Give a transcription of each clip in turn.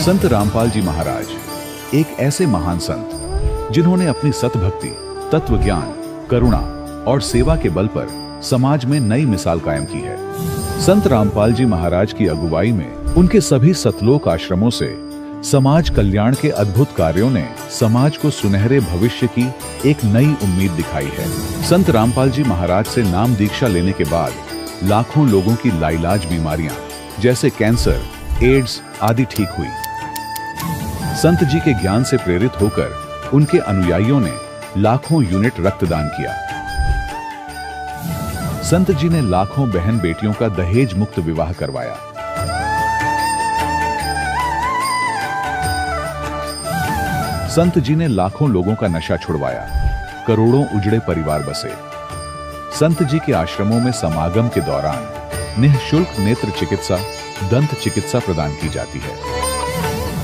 संत रामपाल जी महाराज एक ऐसे महान संत जिन्होंने अपनी सतभक्ति, तत्व ज्ञान, करुणा और सेवा के बल पर समाज में नई मिसाल कायम की है। संत रामपाल जी महाराज की अगुवाई में उनके सभी सतलोक आश्रमों से समाज कल्याण के अद्भुत कार्यों ने समाज को सुनहरे भविष्य की एक नई उम्मीद दिखाई है। संत रामपाल जी महाराज से नाम दीक्षा लेने के बाद लाखों लोगों की लाइलाज बीमारियां जैसे कैंसर, एड्स आदि ठीक हुई। संत जी के ज्ञान से प्रेरित होकर उनके अनुयायियों ने लाखों यूनिट रक्तदान किया। संत जी ने लाखों बहन बेटियों का दहेज मुक्त विवाह करवाया। संत जी ने लाखों लोगों का नशा छुड़वाया, करोड़ों उजड़े परिवार बसे। संत जी के आश्रमों में समागम के दौरान निःशुल्क नेत्र चिकित्सा, दंत चिकित्सा प्रदान की जाती है।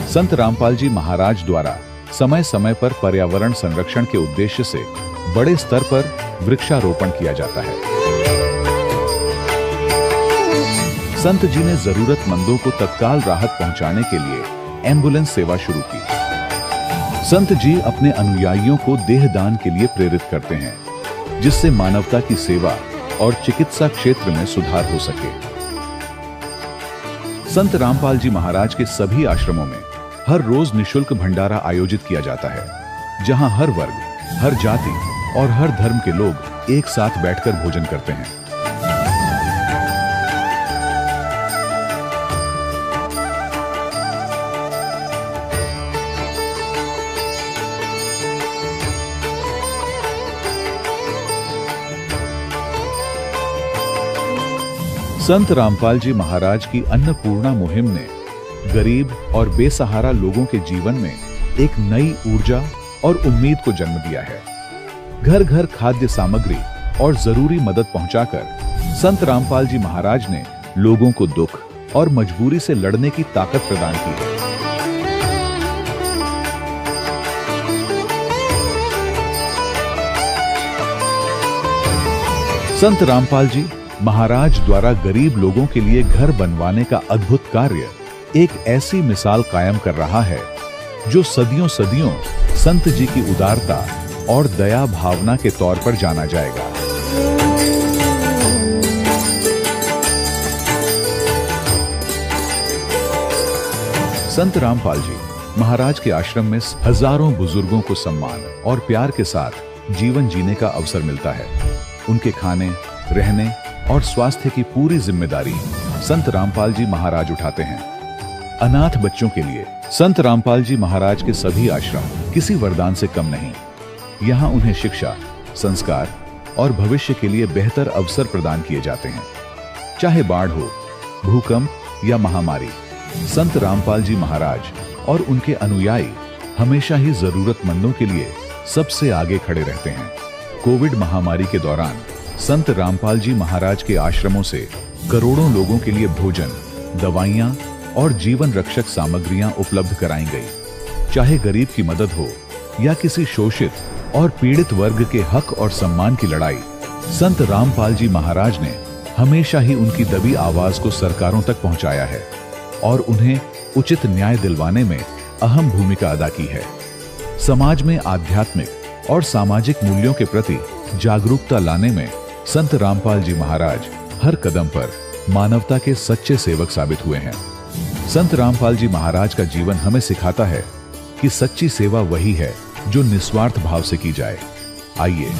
संत रामपाल जी महाराज द्वारा समय समय पर पर्यावरण संरक्षण के उद्देश्य से बड़े स्तर पर वृक्षारोपण किया जाता है। संत जी ने जरूरतमंदों को तत्काल राहत पहुंचाने के लिए एम्बुलेंस सेवा शुरू की। संत जी अपने अनुयायियों को देहदान के लिए प्रेरित करते हैं, जिससे मानवता की सेवा और चिकित्सा क्षेत्र में सुधार हो सके। संत रामपाल जी महाराज के सभी आश्रमों में हर रोज निःशुल्क भंडारा आयोजित किया जाता है, जहां हर वर्ग, हर जाति और हर धर्म के लोग एक साथ बैठकर भोजन करते हैं। संत रामपाल जी महाराज की अन्नपूर्णा मुहिम ने गरीब और बेसहारा लोगों के जीवन में एक नई ऊर्जा और उम्मीद को जन्म दिया है। घर घर खाद्य सामग्री और जरूरी मदद पहुंचाकर संत रामपाल जी महाराज ने लोगों को दुख और मजबूरी से लड़ने की ताकत प्रदान की है। संत रामपाल जी महाराज द्वारा गरीब लोगों के लिए घर बनवाने का अद्भुत कार्य एक ऐसी मिसाल कायम कर रहा है जो सदियों सदियों संत जी की उदारता और दया भावना के तौर पर जाना जाएगा। संत रामपाल जी महाराज के आश्रम में हजारों बुजुर्गों को सम्मान और प्यार के साथ जीवन जीने का अवसर मिलता है। उनके खाने, रहने और स्वास्थ्य की पूरी जिम्मेदारी संत रामपाल जी महाराज उठाते हैं। अनाथ बच्चों के लिए संत रामपाल जी महाराज के सभी आश्रम किसी वरदान से कम नहीं। यहाँ उन्हें शिक्षा, संस्कार और भविष्य के लिए बेहतर अवसर प्रदान किए जाते हैं। चाहे बाढ़ हो, भूकंप या महामारी, संत रामपाल जी महाराज और उनके अनुयायी हमेशा ही जरूरतमंदों के लिए सबसे आगे खड़े रहते हैं। कोविड महामारी के दौरान संत रामपाल जी महाराज के आश्रमों से करोड़ों लोगों के लिए भोजन, दवाइयां और जीवन रक्षक सामग्रियां उपलब्ध कराई गई। चाहे गरीब की मदद हो या किसी शोषित और पीड़ित वर्ग के हक और सम्मान की लड़ाई, संत रामपाल जी महाराज ने हमेशा ही उनकी दबी आवाज को सरकारों तक पहुंचाया है और उन्हें उचित न्याय दिलवाने में अहम भूमिका अदा की है। समाज में आध्यात्मिक और सामाजिक मूल्यों के प्रति जागरूकता लाने में संत रामपाल जी महाराज हर कदम पर मानवता के सच्चे सेवक साबित हुए हैं। संत रामपाल जी महाराज का जीवन हमें सिखाता है कि सच्ची सेवा वही है जो निस्वार्थ भाव से की जाए। आइए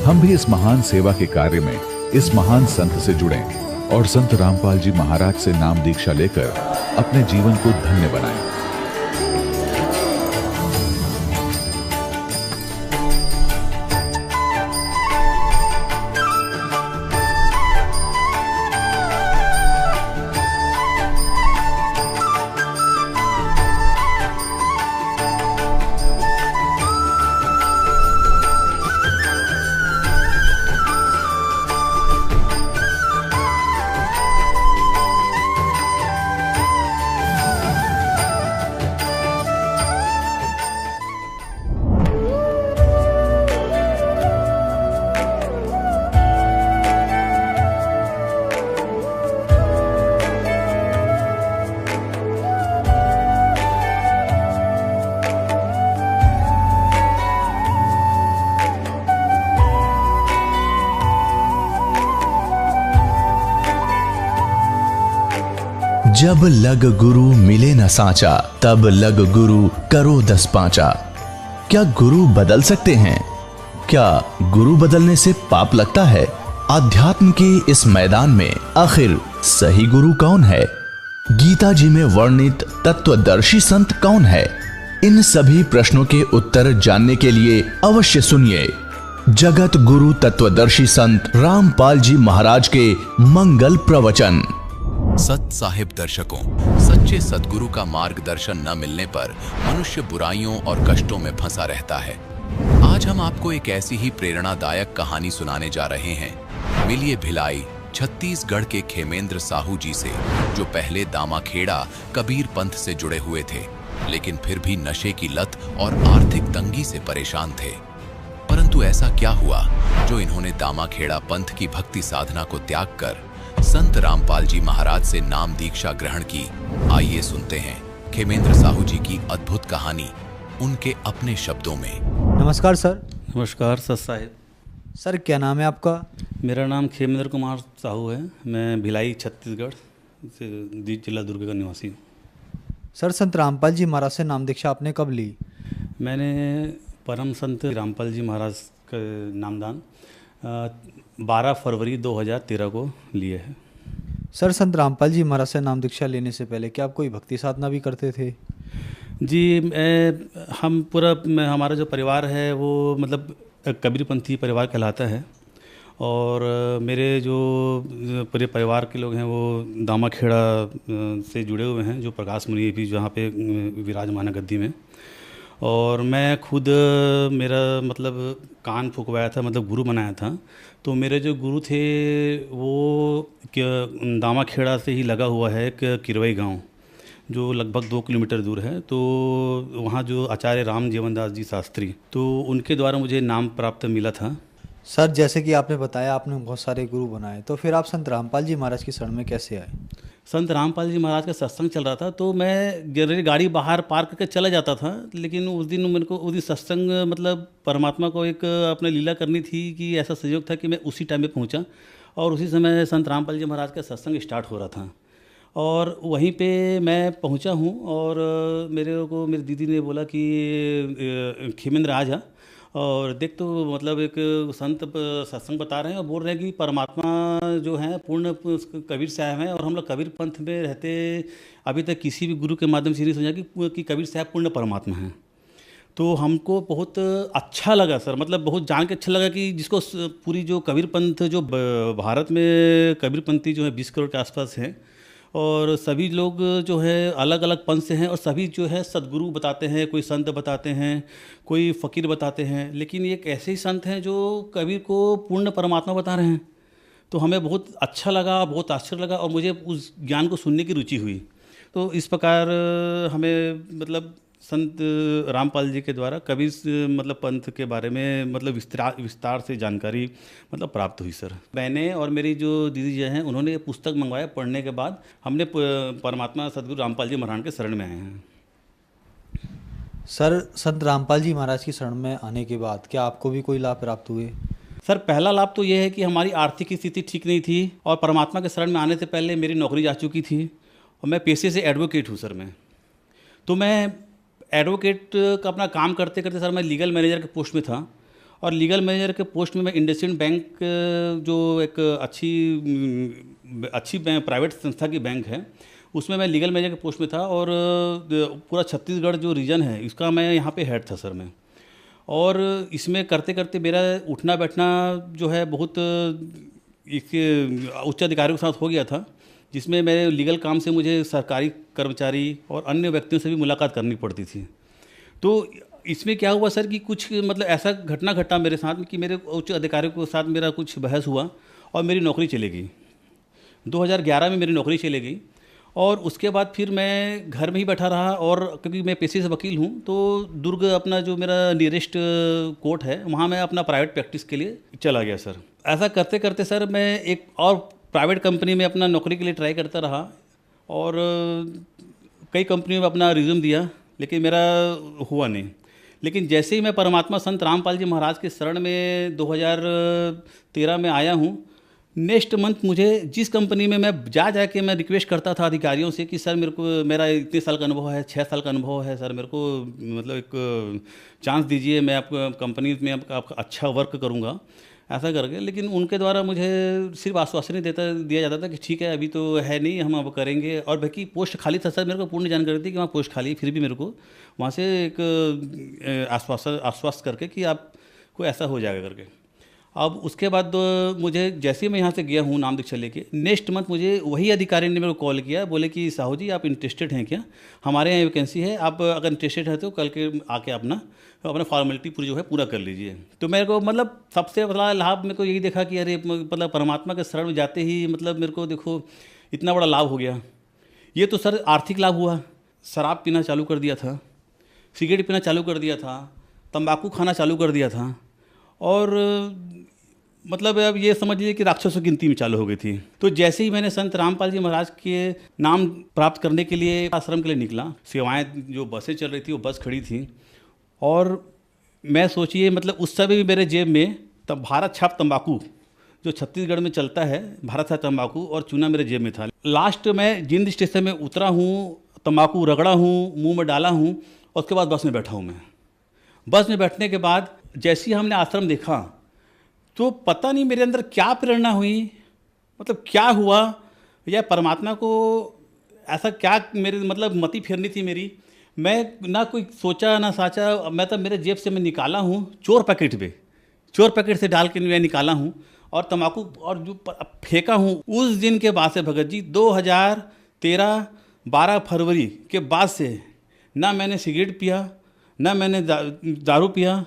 हम भी इस महान सेवा के कार्य में इस महान संत से जुड़ें और संत रामपाल जी महाराज से नाम दीक्षा लेकर अपने जीवन को धन्य बनाएं। जब लग गुरु मिले न साचा, तब लग गुरु करो 10 पांचा। क्या गुरु बदल सकते हैं? क्या गुरु बदलने से पाप लगता है? आध्यात्म के इस मैदान में आखिर सही गुरु कौन है? गीता जी में वर्णित तत्वदर्शी संत कौन है? इन सभी प्रश्नों के उत्तर जानने के लिए अवश्य सुनिए जगत गुरु तत्वदर्शी संत रामपाल जी महाराज के मंगल प्रवचन। सत साहिब दर्शकों, सच्चे सदगुरु का मार्गदर्शन न मिलने पर मनुष्य बुराइयों और कष्टों में फंसा रहता है। आज हम आपको एक ऐसी ही प्रेरणादायक कहानी सुनाने जा रहे हैं। मिलिए भिलाई छत्तीसगढ़ के खेमेंद्र साहू जी से, जो पहले दामाखेड़ा कबीर पंथ से जुड़े हुए थे, लेकिन फिर भी नशे की लत और आर्थिक तंगी से परेशान थे। परंतु ऐसा क्या हुआ जो इन्होंने दामाखेड़ा पंथ की भक्ति साधना को त्याग कर संत रामपाल जी महाराज से नाम दीक्षा ग्रहण की। आइए सुनते हैं खेमेंद्र साहू जी की अद्भुत कहानी उनके अपने शब्दों में। नमस्कार सर। नमस्कार सत साहिब। सर क्या नाम है आपका? मेरा नाम खेमेंद्र कुमार साहू है। मैं भिलाई छत्तीसगढ़ से जिला दुर्ग का निवासी हूँ। सर संत रामपाल जी महाराज से नाम दीक्षा आपने कब ली? मैंने परम संत रामपाल जी महाराज का नामदान 12 फरवरी 2013 को लिए है। सर संत रामपाल जी महाराज से नाम दीक्षा लेने से पहले क्या आप कोई भक्ति साधना भी करते थे? जी, हमारा जो परिवार है वो मतलब कबीरपंथी परिवार कहलाता है। और मेरे जो पूरे परिवार के लोग हैं वो दामाखेड़ा से जुड़े हुए हैं, जो प्रकाश मुनि भी जहाँ पे विराजमान है गद्दी में। और मैं खुद मेरा मतलब कान फुकवाया था, मतलब गुरु बनाया था। तो मेरे जो गुरु थे वो दामाखेड़ा से ही लगा हुआ है एक किरवई गांव, जो लगभग 2 किलोमीटर दूर है। तो वहाँ जो आचार्य राम जीवन दास जी शास्त्री, तो उनके द्वारा मुझे नाम प्राप्त मिला था। सर जैसे कि आपने बताया आपने बहुत सारे गुरु बनाए, तो फिर आप संत रामपाल जी महाराज की शरण में कैसे आए? संत रामपाल जी महाराज का सत्संग चल रहा था, तो मैं जनरली गाड़ी बाहर पार्क करके चला जाता था। लेकिन उस दिन सत्संग मतलब परमात्मा को एक अपने लीला करनी थी कि ऐसा संयोग था कि मैं उसी टाइम में पहुंचा और उसी समय संत रामपाल जी महाराज का सत्संग स्टार्ट हो रहा था। और वहीं पे मैं पहुंचा हूं और मेरी दीदी ने बोला कि खेमेंद्र आ जा और देख, तो मतलब एक संत सत्संग बता रहे हैं और बोल रहे हैं कि परमात्मा जो है पूर्ण कबीर साहब हैं। और हम लोग कबीर पंथ में रहते अभी तक किसी भी गुरु के माध्यम से नहीं समझा कि कबीर साहब पूर्ण परमात्मा हैं। तो हमको बहुत अच्छा लगा सर, मतलब बहुत जान के अच्छा लगा कि जिसको पूरी जो कबीर पंथ जो भारत में कबीर पंथी जो है 20 करोड़ के आसपास हैं और सभी लोग जो है अलग अलग पंथ से हैं और सभी जो है सदगुरु बताते हैं, कोई संत बताते हैं, कोई फ़कीर बताते हैं, लेकिन एक ऐसे ही संत हैं जो कबीर को पूर्ण परमात्मा बता रहे हैं। तो हमें बहुत अच्छा लगा, बहुत आश्चर्य लगा और मुझे उस ज्ञान को सुनने की रुचि हुई। तो इस प्रकार हमें मतलब संत रामपाल जी के द्वारा कबीर मतलब पंथ के बारे में मतलब विस्तार से जानकारी मतलब प्राप्त हुई सर। मैंने और मेरी जो दीदी जी हैं उन्होंने ये पुस्तक मंगवाया। पढ़ने के बाद हमने परमात्मा सदगुरु रामपाल जी महाराज के शरण में आए हैं। सर संत रामपाल जी महाराज की शरण में आने के बाद क्या आपको भी कोई लाभ प्राप्त हुए? सर पहला लाभ तो ये है कि हमारी आर्थिक स्थिति ठीक नहीं थी और परमात्मा के शरण में आने से पहले मेरी नौकरी जा चुकी थी और मैं पेशे से एडवोकेट हूँ सर। तो मैं एडवोकेट का अपना काम करते करते सर मैं लीगल मैनेजर के पोस्ट में था और लीगल मैनेजर के पोस्ट में मैं इंडसइंड बैंक जो एक अच्छी प्राइवेट संस्था की बैंक है उसमें मैं लीगल मैनेजर के पोस्ट में था। और पूरा छत्तीसगढ़ जो रीजन है इसका मैं यहाँ पे हेड था सर मैं। और इसमें करते करते मेरा उठना बैठना जो है बहुत इसके उच्च अधिकारियों के साथ हो गया था, जिसमें मेरे लीगल काम से मुझे सरकारी कर्मचारी और अन्य व्यक्तियों से भी मुलाकात करनी पड़ती थी। तो इसमें क्या हुआ सर कि कुछ मतलब ऐसा घटना घटा मेरे साथ कि मेरे उच्च अधिकारियों के साथ मेरा कुछ बहस हुआ और मेरी नौकरी चली गई। 2011 में मेरी नौकरी चली गई और उसके बाद फिर मैं घर में ही बैठा रहा। और क्योंकि मैं पेशे से वकील हूँ तो दुर्ग अपना जो मेरा नियरेस्ट कोर्ट है वहाँ मैं अपना प्राइवेट प्रैक्टिस के लिए चला गया सर। ऐसा करते करते सर मैं एक और प्राइवेट कंपनी में अपना नौकरी के लिए ट्राई करता रहा और कई कंपनियों में अपना रिज्यूम दिया, लेकिन मेरा हुआ नहीं। लेकिन जैसे ही मैं परमात्मा संत रामपाल जी महाराज के शरण में 2013 में आया हूँ नेक्स्ट मंथ मुझे जिस कंपनी में मैं जा के मैं रिक्वेस्ट करता था अधिकारियों से कि सर मेरे को मेरा इतने साल का अनुभव है, 6 साल का अनुभव है सर, मेरे को मतलब एक चांस दीजिए, मैं आपको कंपनी में आपका अच्छा वर्क करूँगा ऐसा करके। लेकिन उनके द्वारा मुझे सिर्फ आश्वासन ही दिया जाता था कि ठीक है अभी तो है नहीं, हम अब करेंगे। और बाकी पोस्ट खाली था सर, मेरे को पूर्ण जानकारी थी कि वहाँ पोस्ट खाली है, फिर भी मेरे को वहाँ से एक आश्वस्त करके कि आपको ऐसा हो जाएगा करके। अब उसके बाद मुझे जैसे ही मैं यहाँ से गया हूँ नाम दीक्षा लेके, नेक्स्ट मंथ मुझे वही अधिकारी ने मेरे को कॉल किया, बोले कि साहू जी आप इंटरेस्टेड हैं क्या, हमारे यहाँ वैकेंसी है, आप अगर इंटरेस्टेड है तो कल के आके अपना फॉर्मेलिटी पूरी जो है पूरा कर लीजिए। तो मेरे को मतलब सबसे बड़ा लाभ मेरे को यही देखा कि अरे मतलब परमात्मा के शरण में जाते ही मतलब मेरे को देखो इतना बड़ा लाभ हो गया। ये तो सर आर्थिक लाभ हुआ, शराब पीना चालू कर दिया था, सिगरेट पीना चालू कर दिया था, तंबाकू खाना चालू कर दिया था, और मतलब अब ये समझ लीजिए कि राक्षसों की गिनती में चालू हो गई थी। तो जैसे ही मैंने संत रामपाल जी महाराज के नाम प्राप्त करने के लिए आश्रम के लिए निकला, सेवाएं जो बसें चल रही थी वो बस खड़ी थी, और मैं सोचिए मतलब उस समय भी मेरे जेब में तब भारत छाप तंबाकू जो छत्तीसगढ़ में चलता है, भारत छाप तंबाकू और चूना मेरे जेब में था। लास्ट में जिंद स्टेशन में उतरा हूँ, तंबाकू रगड़ा हूँ, मुँह में डाला हूँ, और उसके बाद बस में बैठा हूँ। मैं बस में बैठने के बाद जैसे ही हमने आश्रम देखा तो पता नहीं मेरे अंदर क्या प्रेरणा हुई, मतलब क्या हुआ, या परमात्मा को ऐसा क्या मेरे मतलब मति फेरनी थी मेरी। मैं ना कोई सोचा ना साचा, मैं तो मेरे जेब से मैं निकाला हूँ चोर पैकेट से डाल के मैं निकाला हूँ और तंबाकू और जो फेंका हूँ। उस दिन के बाद से भगत जी 2013 12 फरवरी के बाद से ना मैंने सिगरेट पिया, ना मैंने दारू पिया,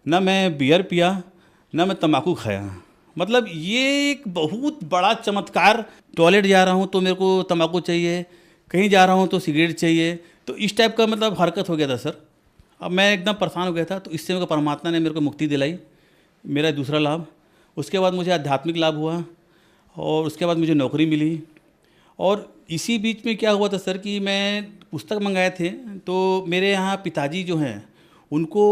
ना मैं बियर पिया, ना मैं तंबाकू खाया। मतलब ये एक बहुत बड़ा चमत्कार। टॉयलेट जा रहा हूँ तो मेरे को तंबाकू चाहिए, कहीं जा रहा हूँ तो सिगरेट चाहिए, तो इस टाइप का मतलब हरकत हो गया था सर। अब मैं एकदम परेशान हो गया था। तो इससे मेरे को परमात्मा ने मेरे को मुक्ति दिलाई, मेरा दूसरा लाभ। उसके बाद मुझे आध्यात्मिक लाभ हुआ, और उसके बाद मुझे नौकरी मिली। और इसी बीच में क्या हुआ था सर कि मैं पुस्तक मंगाए थे, तो मेरे यहाँ पिताजी जो हैं उनको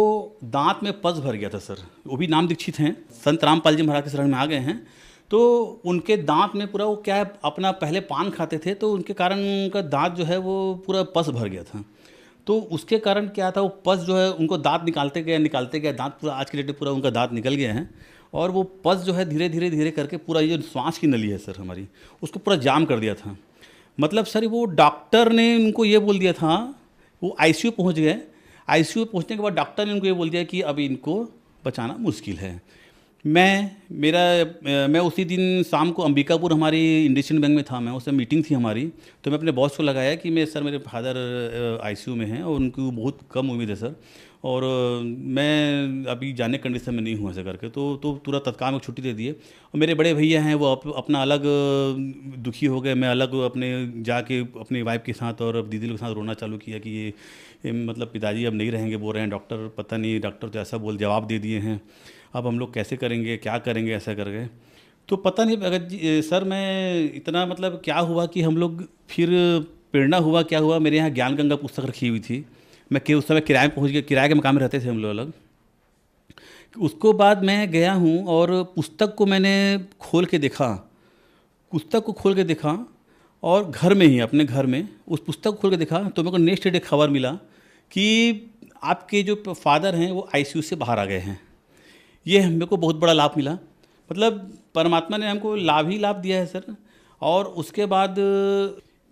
दांत में पस भर गया था सर। वो भी नाम दीक्षित हैं, संत रामपाल जी महाराज के शरण में आ गए हैं। तो उनके दांत में पूरा वो क्या है, अपना पहले पान खाते थे तो उनके कारण उनका दांत जो है वो पूरा पस भर गया था। तो उसके कारण क्या था, वो पस जो है उनको दांत निकालते गए दांत पूरा आज के डेट में पूरा उनका दांत निकल गया है। और वो पस जो है धीरे धीरे करके पूरा ये जो श्वास की नली है सर हमारी, उसको पूरा जाम कर दिया था। मतलब सर वो डॉक्टर ने उनको ये बोल दिया था, वो आईसीयू पहुंच गए। आईसीयू पहुंचने के बाद डॉक्टर ने उनको ये बोल दिया कि अभी इनको बचाना मुश्किल है। मैं उसी दिन शाम को अंबिकापुर हमारी इंडस्ट्रियल बैंक में था, मैं उससे मीटिंग थी हमारी। तो मैं अपने बॉस को लगाया कि मेरे फादर आईसीयू में हैं और उनको बहुत कम उम्मीद है सर, और मैं अभी जाने कंडीशन में नहीं हूँ ऐसा करके। तो तुरंत तत्काल में छुट्टी दे दिए। और मेरे बड़े भैया हैं वो अपना अलग दुखी हो गए। मैं अलग अपने जाके अपनी वाइफ के साथ और दीदी लोग के साथ रोना चालू किया कि ये मतलब पिताजी अब नहीं रहेंगे, बोल रहे हैं डॉक्टर, पता नहीं डॉक्टर तो ऐसा जवाब दे दिए हैं, अब हम लोग कैसे करेंगे, क्या करेंगे ऐसा करके। तो पता नहीं भगत जी सर, मैं इतना मतलब क्या हुआ कि हम लोग फिर प्रेरणा हुआ क्या हुआ, मेरे यहाँ ज्ञान गंगा पुस्तक रखी हुई थी। मैं उस समय किराए में पहुँच गया, किराए के मकान में रहते थे हम लोग अलग। उसको बाद मैं गया हूँ और पुस्तक को मैंने खोल के देखा, और घर में ही अपने घर में उस पुस्तक को खोल के देखा। तो मेरे को नेक्स्ट डे खबर मिला कि आपके जो फादर हैं वो आईसीयू से बाहर आ गए हैं। ये मेरे को बहुत बड़ा लाभ मिला। मतलब परमात्मा ने हमको लाभ ही लाभ दिया है सर। और उसके बाद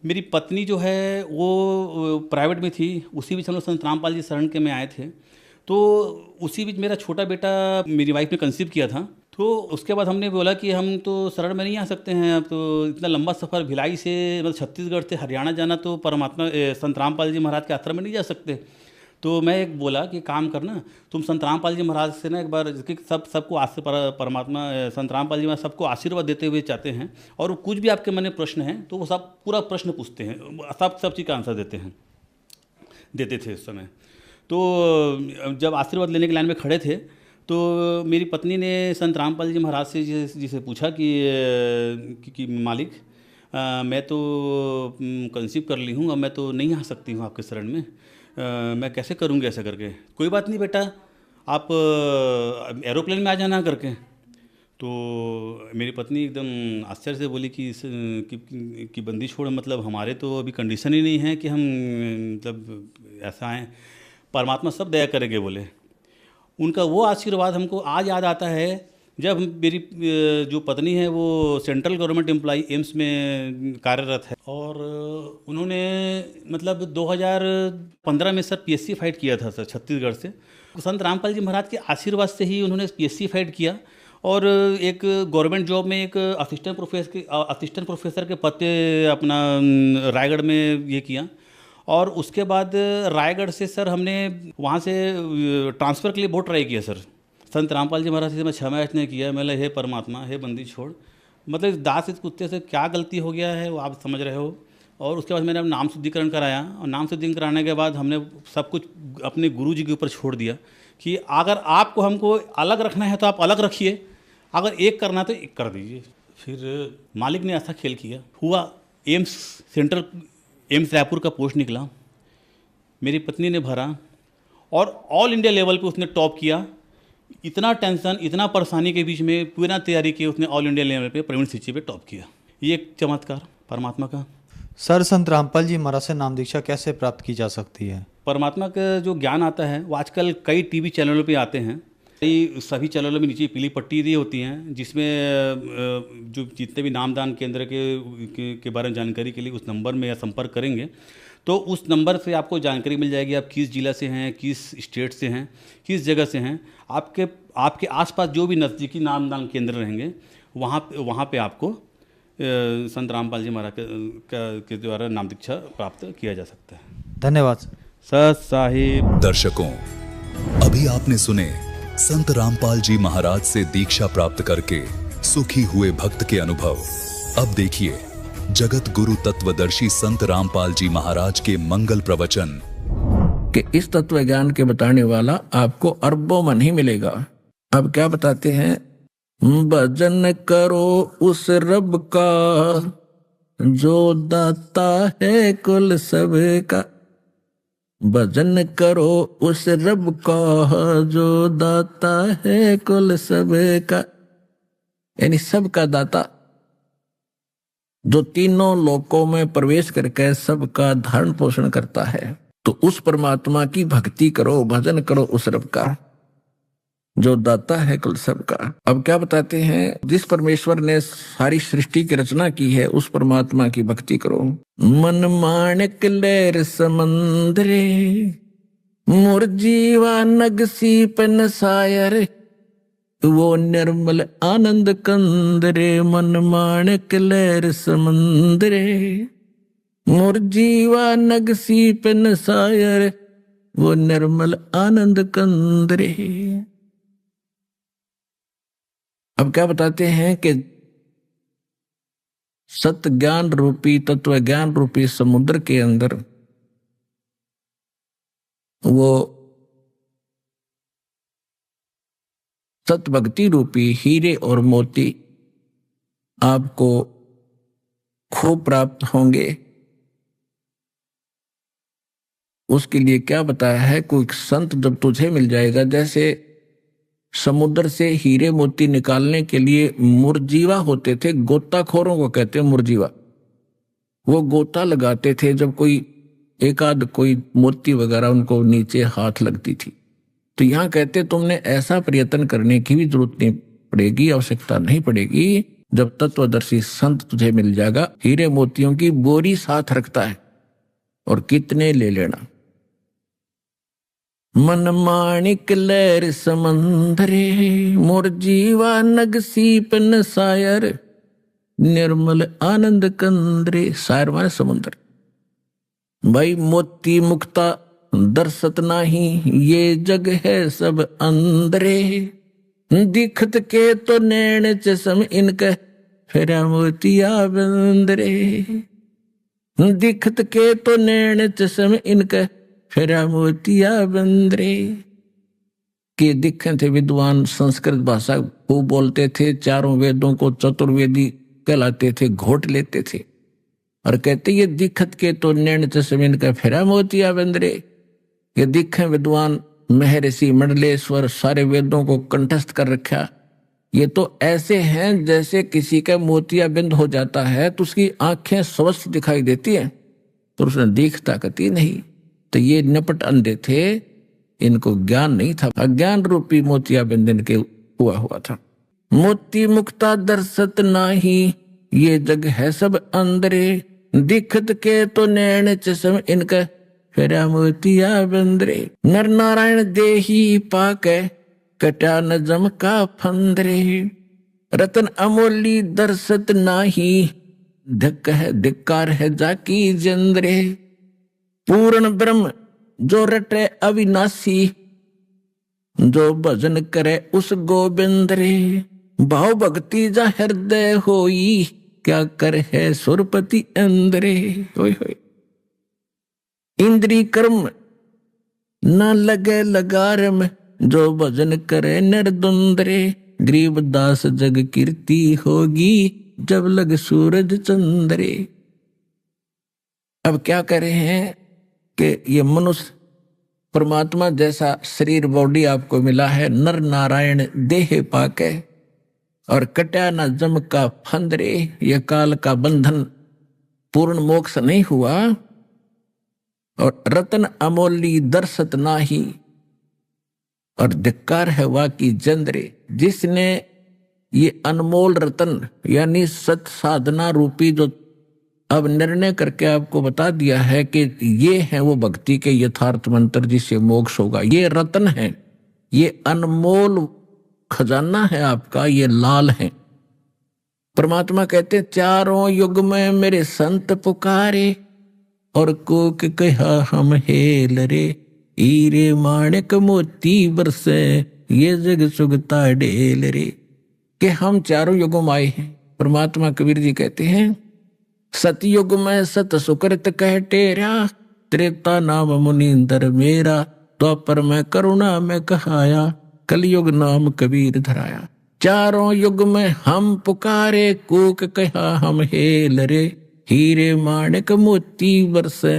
मेरी पत्नी जो है वो प्राइवेट में थी, उसी बीच हम लोग संत रामपाल जी शरण के में आए थे। तो उसी बीच मेरा छोटा बेटा मेरी वाइफ ने कंसीव किया था। तो उसके बाद हमने बोला कि हम तो शरण में नहीं आ सकते हैं, अब तो इतना लंबा सफ़र भिलाई से मतलब छत्तीसगढ़ से हरियाणा जाना, तो परमात्मा संत रामपाल जी महाराज के आश्रम में नहीं जा सकते। तो मैं एक बोला कि काम करना, तुम संत रामपाल जी महाराज से ना एक बार सबको परमात्मा संत रामपाल जी महाराज सबको आशीर्वाद देते हुए चाहते हैं, और कुछ भी आपके मन में प्रश्न है तो वो सब पूरा प्रश्न पूछते हैं, सब चीज़ का आंसर देते थे उस समय। तो जब आशीर्वाद लेने के लाइन में खड़े थे तो मेरी पत्नी ने संत रामपाल जी महाराज से जिसे पूछा कि मालिक मैं तो कंसीव कर ली हूँ, अब मैं तो नहीं आ सकती हूँ आपके शरण में, मैं कैसे करूँगी ऐसा करके। कोई बात नहीं बेटा, आप एरोप्लेन में आ जाना करके। तो मेरी पत्नी एकदम आश्चर्य से बोली कि कि बंदी छोड़, मतलब हमारे तो अभी कंडीशन ही नहीं है कि हम मतलब ऐसा आए, परमात्मा सब दया करेंगे बोले। उनका वो आशीर्वाद हमको आज याद आता है जब मेरी जो पत्नी है वो सेंट्रल गवर्नमेंट एम्प्लॉई एम्स में कार्यरत है, और उन्होंने मतलब 2015 में सर पीएससी फाइट किया था सर छत्तीसगढ़ से। संत रामपाल जी महाराज के आशीर्वाद से ही उन्होंने पीएससी फाइट किया और एक गवर्नमेंट जॉब में एक असिस्टेंट प्रोफेसर के पद पे अपना रायगढ़ में ये किया। और उसके बाद रायगढ़ से सर हमने वहाँ से ट्रांसफ़र के लिए बहुत ट्राई किया सर। संत रामपाल जी महाराज से मैं क्षमा याचना किया, मैंने हे परमात्मा हे बंदी छोड़, मतलब दास इस कुत्ते से क्या गलती हो गया है वो आप समझ रहे हो। और उसके बाद मैंने अपना नाम शुद्धिकरण कराया, और नाम शुद्धिकरण कराने के बाद हमने सब कुछ अपने गुरु जी के ऊपर छोड़ दिया कि अगर आपको हमको अलग रखना है तो आप अलग रखिए, अगर एक करना है तो एक कर दीजिए। फिर मालिक ने ऐसा खेल किया, हुआ एम्स रायपुर का पोस्ट निकला, मेरी पत्नी ने भरा और ऑल इंडिया लेवल पे उसने टॉप किया। इतना टेंशन इतना परेशानी के बीच में पूरा तैयारी की उसने ऑल इंडिया लेवल पे प्रवीण सिंची पे टॉप किया। ये एक चमत्कार परमात्मा का। सर संत रामपाल जी महाराज से नाम दीक्षा कैसे प्राप्त की जा सकती है? परमात्मा का जो ज्ञान आता है वो आजकल कई टीवी चैनलों पे आते हैं, कई सभी चैनलों में नीचे पीली पट्टी दी होती हैं जिसमें जो जितने भी नामदान केंद्र के बारे में जानकारी के लिए उस नंबर में या संपर्क करेंगे तो उस नंबर से आपको जानकारी मिल जाएगी आप किस जिला से हैं, किस स्टेट से हैं, किस जगह से हैं। आपके आसपास जो भी नज़दीकी नामदान केंद्र रहेंगे वहाँ पे आपको संत रामपाल जी महाराज के द्वारा नाम दीक्षा प्राप्त किया जा सकता है। धन्यवाद सत साहिब। दर्शकों, अभी आपने सुने संत रामपाल जी महाराज से दीक्षा प्राप्त करके सुखी हुए भक्त के अनुभव। अब देखिए जगत गुरु तत्वदर्शी संत रामपाल जी महाराज के मंगल प्रवचन। कि इस तत्व ज्ञान के बताने वाला आपको अरबों में नहीं मिलेगा। अब क्या बताते हैं? भजन करो उस रब का जो दाता है कुल सबका। भजन करो उस रब का जो दाता है कुल सबका, यानी सबका दाता, जो तीनों लोकों में प्रवेश करके सबका धारण पोषण करता है। तो उस परमात्मा की भक्ति करो, भजन करो उस रब का जो दाता है कुल सबका। अब क्या बताते हैं? जिस परमेश्वर ने सारी सृष्टि की रचना की है उस परमात्मा की भक्ति करो। मन माणिक लहर समंदरे मोर जीवा नगसी पन सायर, वो निर्मल आनंद कंदरे। मन माणिक लहर समंदरे मोर जीवा नगसी पन सायर, वो निर्मल आनंद कंदरे। अब क्या बताते हैं कि सत्य ज्ञान रूपी तत्व ज्ञान रूपी समुद्र के अंदर वो सत्य भक्ति रूपी हीरे और मोती आपको खूब प्राप्त होंगे। उसके लिए क्या बताया है? कोई संत जब तुझे मिल जाएगा, जैसे समुद्र से हीरे मोती निकालने के लिए मुरजीवा होते थे, गोताखोरों को कहते हैं मुरजीवा। वो गोता लगाते थे जब कोई एक आध कोई मोती वगैरह उनको नीचे हाथ लगती थी। तो यहाँ कहते तुमने ऐसा प्रयत्न करने की भी जरूरत नहीं पड़ेगी, आवश्यकता नहीं पड़ेगी। जब तत्वदर्शी संत तुझे मिल जाएगा, हीरे मोतियों की बोरी साथ रखता है और कितने ले लेना। मन माणिक लहर समंदरे मोर जीवा नगसी पन सायर, निर्मल आनंद कंदरे। सायर माने समुद्र। भाई मोती मुक्ता दर्शत नाही, ये जग है सब अंदरे। दिखत के तो नैन चश्म इनके फेरा मोतिया बंदरे। दिखत के तो नैन चश्म इनके फेरा मोतिया बंदरे। के दिखे थे विद्वान, संस्कृत भाषा खूब बोलते थे, चारों वेदों को चतुर्वेदी कहलाते थे, घोट लेते थे और कहते ये दिखत के तो नैन चश्म इनका फेरा मोतिया बंदरे। ये दिखे विद्वान महर्षि मंडलेश्वर सारे वेदों को कंठस्थ कर रखा ये तो ऐसे हैं जैसे किसी का मोतियाबिंद हो जाता है तो उसकी आंखें स्वस्थ दिखाई देती हैं, तो उसने देखता कती नहीं। तो ये निपट अंधे थे, इनको ज्ञान नहीं था, अज्ञान रूपी मोतियाबिंद इनके हुआ था। मोती मुक्ता दर्शत नाही, ये जग है सब अंदरे, दिखत के तो नैन चश्म इनका, फेरा मोतिया बंदरे। नर नारायण देही पाके, कटा नजम का फंदरे, रतन अमोली दर्शत नाही, धक है धिक्कार है जाकी जंदरे। पूर्ण ब्रह्म जो रटे अविनाशी, जो भजन करे उस गोविंद रे। भाव भक्ति जा हृदय होई, क्या कर है सुरपति अंदरे। होय होय। इंद्री कर्म न लगे लगारम, जो भजन करे निर्द्वंद्रे। गरीबदास जग कीर्ति होगी, जब लग सूरज चंद्रे। अब क्या कह रहे हैं कि ये मनुष्य परमात्मा जैसा शरीर बॉडी आपको मिला है, नर नारायण देह पाके, और कट्या न जम का फंदरे, यह काल का बंधन पूर्ण मोक्ष नहीं हुआ। और रतन अमोली दर्शत नाही, और धिक्कार है वाकी जंदरे। जिसने ये अनमोल रतन यानी सत साधना रूपी जो अब निर्णय करके आपको बता दिया है कि ये है वो भक्ति के यथार्थ मंत्र जिससे मोक्ष होगा, ये रतन है, ये अनमोल खजाना है आपका, ये लाल है। परमात्मा कहते हैं चारों युग में मेरे संत पुकारे, और कोक कहा हम हेल रे। हीरे माणिक मोती बरसे, ये जग सुगता ढेल रे। कि हम चारों युगों में आए हैं। परमात्मा कबीर जी कहते हैं सतयुग में सत सुकृत कह टेरा, त्रेता नाम मुनींदर मेरा, द्वापर में करुणा में कहाया, कलयुग नाम कबीर धराया। चारों युग में हम पुकारे, कूक कहा हम हेल रे। हीरे माणिक मोती बरसे,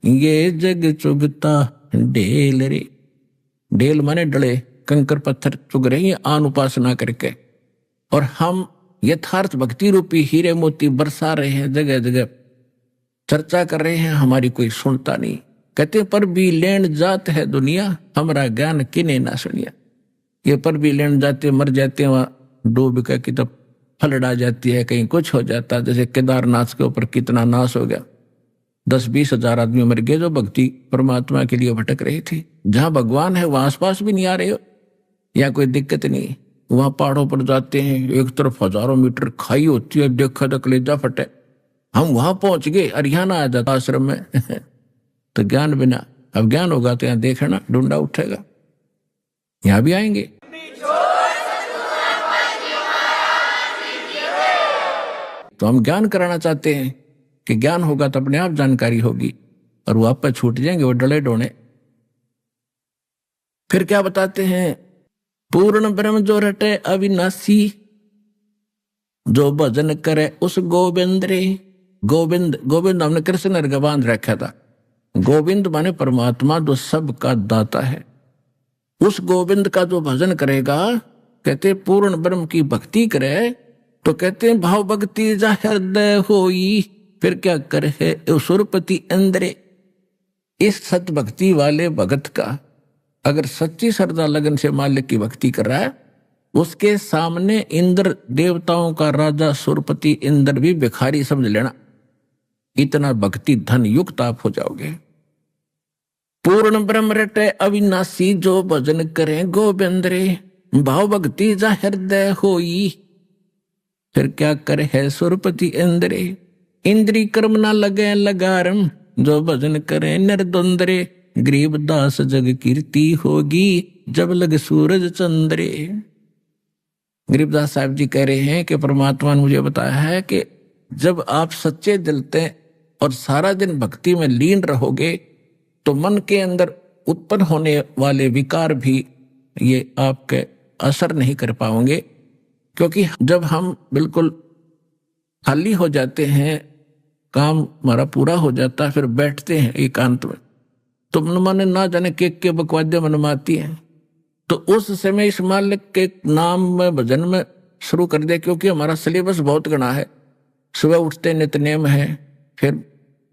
ये जग चुगता ढेल रे। ढेल माने डले, कंकर पत्थर चुग रही है आन उपासना करके, और हम यथार्थ भक्ति रूपी हीरे मोती बरसा रहे हैं, जगह जगह चर्चा कर रहे हैं, हमारी कोई सुनता नहीं। कहते पर भी लेन जात है दुनिया, हमारा ज्ञान किने ना सुनिया। ये पर भी लेन जाते मर जाते हैं, वहां डूब का की तब फलड़ा जाती है, कहीं कुछ हो जाता है। जैसे केदारनाथ के ऊपर कितना नाश हो गया, 10-20 हजार आदमी मर गए जो भक्ति परमात्मा के लिए भटक रही थी। जहां भगवान है वहां आसपास भी नहीं आ रहे हो, या कोई दिक्कत नहीं। वहां पहाड़ों पर जाते हैं, एक तरफ हजारों मीटर खाई होती है, देखा तो कलेजा फटे। हम वहां पहुंच गए, हरियाणा आ जाता आश्रम में तो ज्ञान बिना, अब ज्ञान होगा तो यहाँ देखना ढूंढा उठेगा, यहाँ भी आएंगे। तो हम ज्ञान कराना चाहते हैं कि ज्ञान होगा तो अपने आप जानकारी होगी, और वो आप पर छूट जाएंगे वो डले डोने। फिर क्या बताते हैं, पूर्ण ब्रह्म जो रटे अविनाशी, जो भजन करे उस गोविंद रे। गोविंद, गोविंद हमने कृष्ण नर का बांध रखा था। गोविंद माने परमात्मा जो सबका दाता है। उस गोविंद का जो भजन करेगा, कहते पूर्ण ब्रह्म की भक्ति करे, तो कहते हैं भाव भक्ति जा हृदय होई, फिर क्या करे सुरपति अंदरे। इस सत भक्ति वाले भगत का अगर सच्ची श्रद्धा लगन से मालिक की भक्ति कर रहा है, उसके सामने इंद्र देवताओं का राजा सुरपति इंद्र भी भिखारी समझ लेना, इतना भक्ति धन युक्त आप हो जाओगे। पूर्ण ब्रह्म रटे अविनाशी, जो भजन करें गोविंद रे। भाव भक्ति जा हृदय होई, फिर क्या करे है सुरपति इंद्रे। इंद्री कर्म ना लगे लगारम, जो भजन करे निर्द्वंद्रे। गरीबदास जग कीर्ति होगी, जब लग सूरज चंद्रे। गरीबदास साहब जी कह रहे हैं कि परमात्मा ने मुझे बताया है कि जब आप सच्चे दिल से और सारा दिन भक्ति में लीन रहोगे, तो मन के अंदर उत्पन्न होने वाले विकार भी ये आपके असर नहीं कर पाओगे। क्योंकि जब हम बिल्कुल खाली हो जाते हैं, काम हमारा पूरा हो जाता है, फिर बैठते हैं एकांत में, तो मन माने ना जाने के बकवाद्य मन में आती है। तो उस समय इस मालिक के नाम में भजन में शुरू कर दिया, क्योंकि हमारा सिलेबस बहुत घना है। सुबह उठते नित्यनेम है, फिर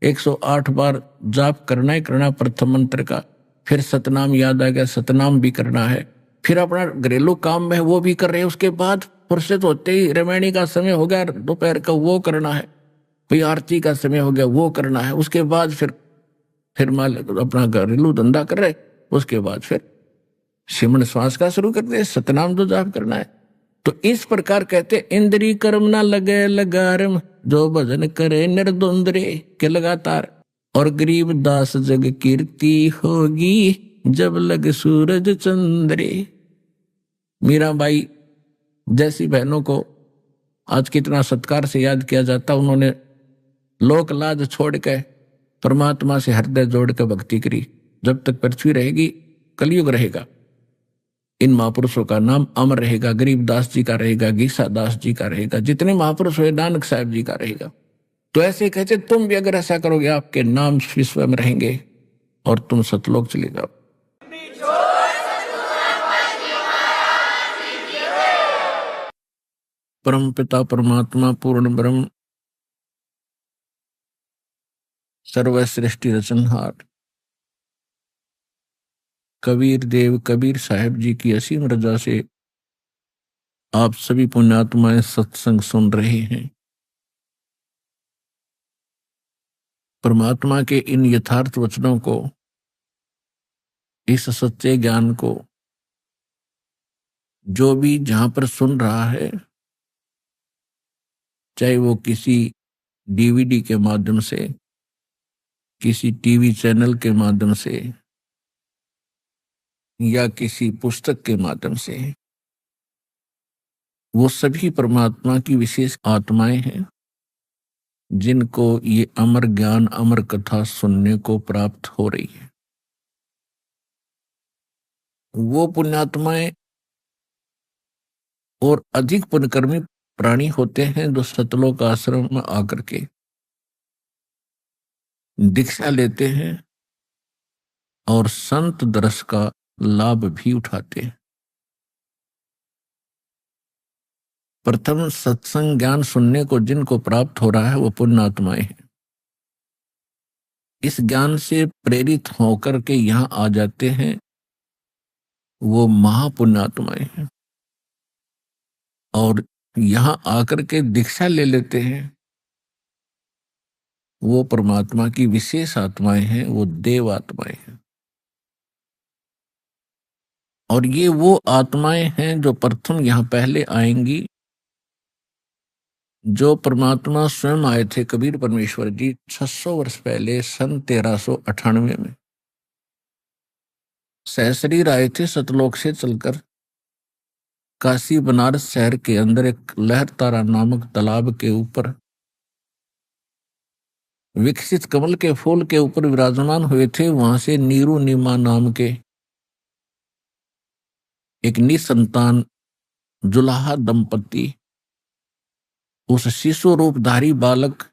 108 बार जाप करना ही करना प्रथम मंत्र का, फिर सतनाम याद आ गया, सतनाम भी करना है, फिर अपना घरेलू काम में वो भी कर रहे हैं। उसके बाद फुर्सत होते ही रामायणी का समय हो गया दोपहर का, वो करना है, भाई आरती का समय हो गया, वो करना है। उसके बाद फिर मान अपना घरेलू धंधा कर रहे, उसके बाद फिर सिमरण श्वास का शुरू कर दे, सतनाम तो जाप करना है। तो इस प्रकार कहते इंद्री कर्म ना लगे लगारम, जो भजन करे निर्द्वंद्रे के लगातार। और गरीब दास जग कीर्ति होगी, जब लग सूरज चंद्रे। मीराबाई जैसी बहनों को आज कितना सत्कार से याद किया जाता। उन्होंने लोक लाज छोड़ के परमात्मा से हृदय जोड़ के भक्ति करी। जब तक पृथ्वी रहेगी, कलयुग रहेगा, इन महापुरुषों का नाम अमर रहेगा। गरीबदास जी का रहेगा, गीसा दास जी का रहेगा, जितने महापुरुष हुए नानक साहब जी का रहेगा। तो ऐसे कहते तुम भी अगर ऐसा करोगे, आपके नाम विश्व में रहेंगे और तुम सतलोक चले जाओ। परम पिता परमात्मा पूर्ण ब्रह्म सर्व सृष्टि रचनहार कबीर देव कबीर साहब जी की असीम रजा से आप सभी पुण्यात्माएं सत्संग सुन रहे हैं। परमात्मा के इन यथार्थ वचनों को, इस सच्चे ज्ञान को जो भी जहां पर सुन रहा है, चाहे वो किसी डीवीडी के माध्यम से, किसी टीवी चैनल के माध्यम से या किसी पुस्तक के माध्यम से, वो सभी परमात्मा की विशेष आत्माएं हैं जिनको ये अमर ज्ञान अमर कथा सुनने को प्राप्त हो रही है। वो पुण्यात्माएं और अधिक पुण्यकर्मी प्राणी होते हैं जो सतलोक आश्रम में आकर के दीक्षा लेते हैं और संत दर्श का लाभ भी उठाते हैं। प्रथम सत्संग ज्ञान सुनने को जिनको प्राप्त हो रहा है वो पुण्यात्माएं हैं। इस ज्ञान से प्रेरित होकर के यहां आ जाते हैं वो महापुण्यात्माएं हैं, और यहां आकर के दीक्षा ले लेते हैं वो परमात्मा की विशेष आत्माएं हैं, वो देव आत्माएं हैं। और ये वो आत्माएं हैं जो प्रथम यहां पहले आएंगी, जो परमात्मा स्वयं आए थे कबीर परमेश्वर जी 600 वर्ष पहले सन 1398 में सहशरीर आए थे। सतलोक से चलकर काशी बनारस शहर के अंदर एक लहरतारा नामक तालाब के ऊपर विकसित कमल के फूल के ऊपर विराजमान हुए थे। वहां से नीरू नीमा नाम के एक निसंतान जुलाहा दंपति उस शिशु रूपधारी बालक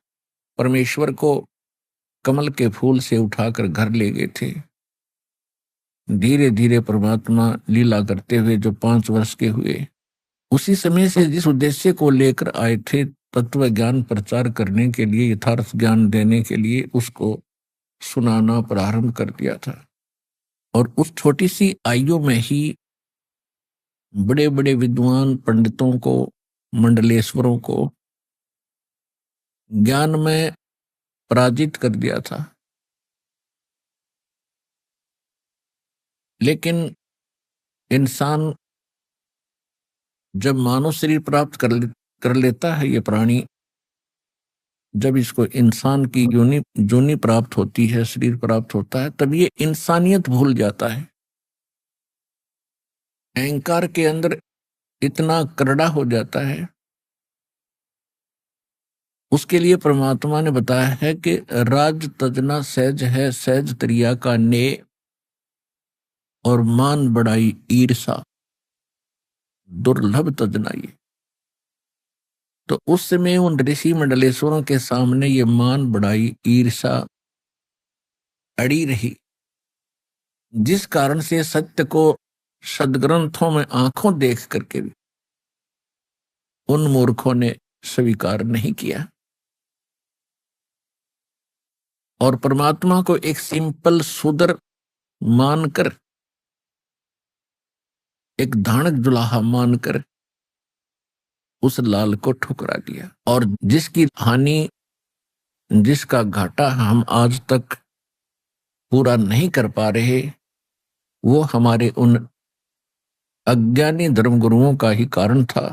परमेश्वर को कमल के फूल से उठाकर घर ले गए थे। धीरे धीरे परमात्मा लीला करते हुए जो 5 वर्ष के हुए, उसी समय से जिस उद्देश्य को लेकर आए थे तत्व ज्ञान प्रचार करने के लिए, यथार्थ ज्ञान देने के लिए, उसको सुनाना प्रारंभ कर दिया था। और उस छोटी सी आयु में ही बड़े बड़े विद्वान पंडितों को, मंडलेश्वरों को ज्ञान में पराजित कर दिया था। लेकिन इंसान जब मानव शरीर प्राप्त कर लेता है, ये प्राणी जब इसको इंसान की योनि प्राप्त होती है, शरीर प्राप्त होता है, तब ये इंसानियत भूल जाता है। अहंकार के अंदर इतना करड़ा हो जाता है। उसके लिए परमात्मा ने बताया है कि राज तजना सहज है, सहज त्रिया का ने, और मान बढ़ाई ईर्षा दुर्लभ तजना ये। तो उस समय उन ऋषि मंडलेश्वरों के सामने ये मान बढ़ाई ईर्षा अड़ी रही, जिस कारण से सत्य को सदग्रंथों में आंखों देख करके भी उन मूर्खों ने स्वीकार नहीं किया और परमात्मा को एक सिंपल सुदर मानकर, एक धानक दुल्हा मानकर उस लाल को ठुकरा दिया। और जिसकी हानि, जिसका घाटा हम आज तक पूरा नहीं कर पा रहे, वो हमारे उन अज्ञानी धर्मगुरुओं का ही कारण था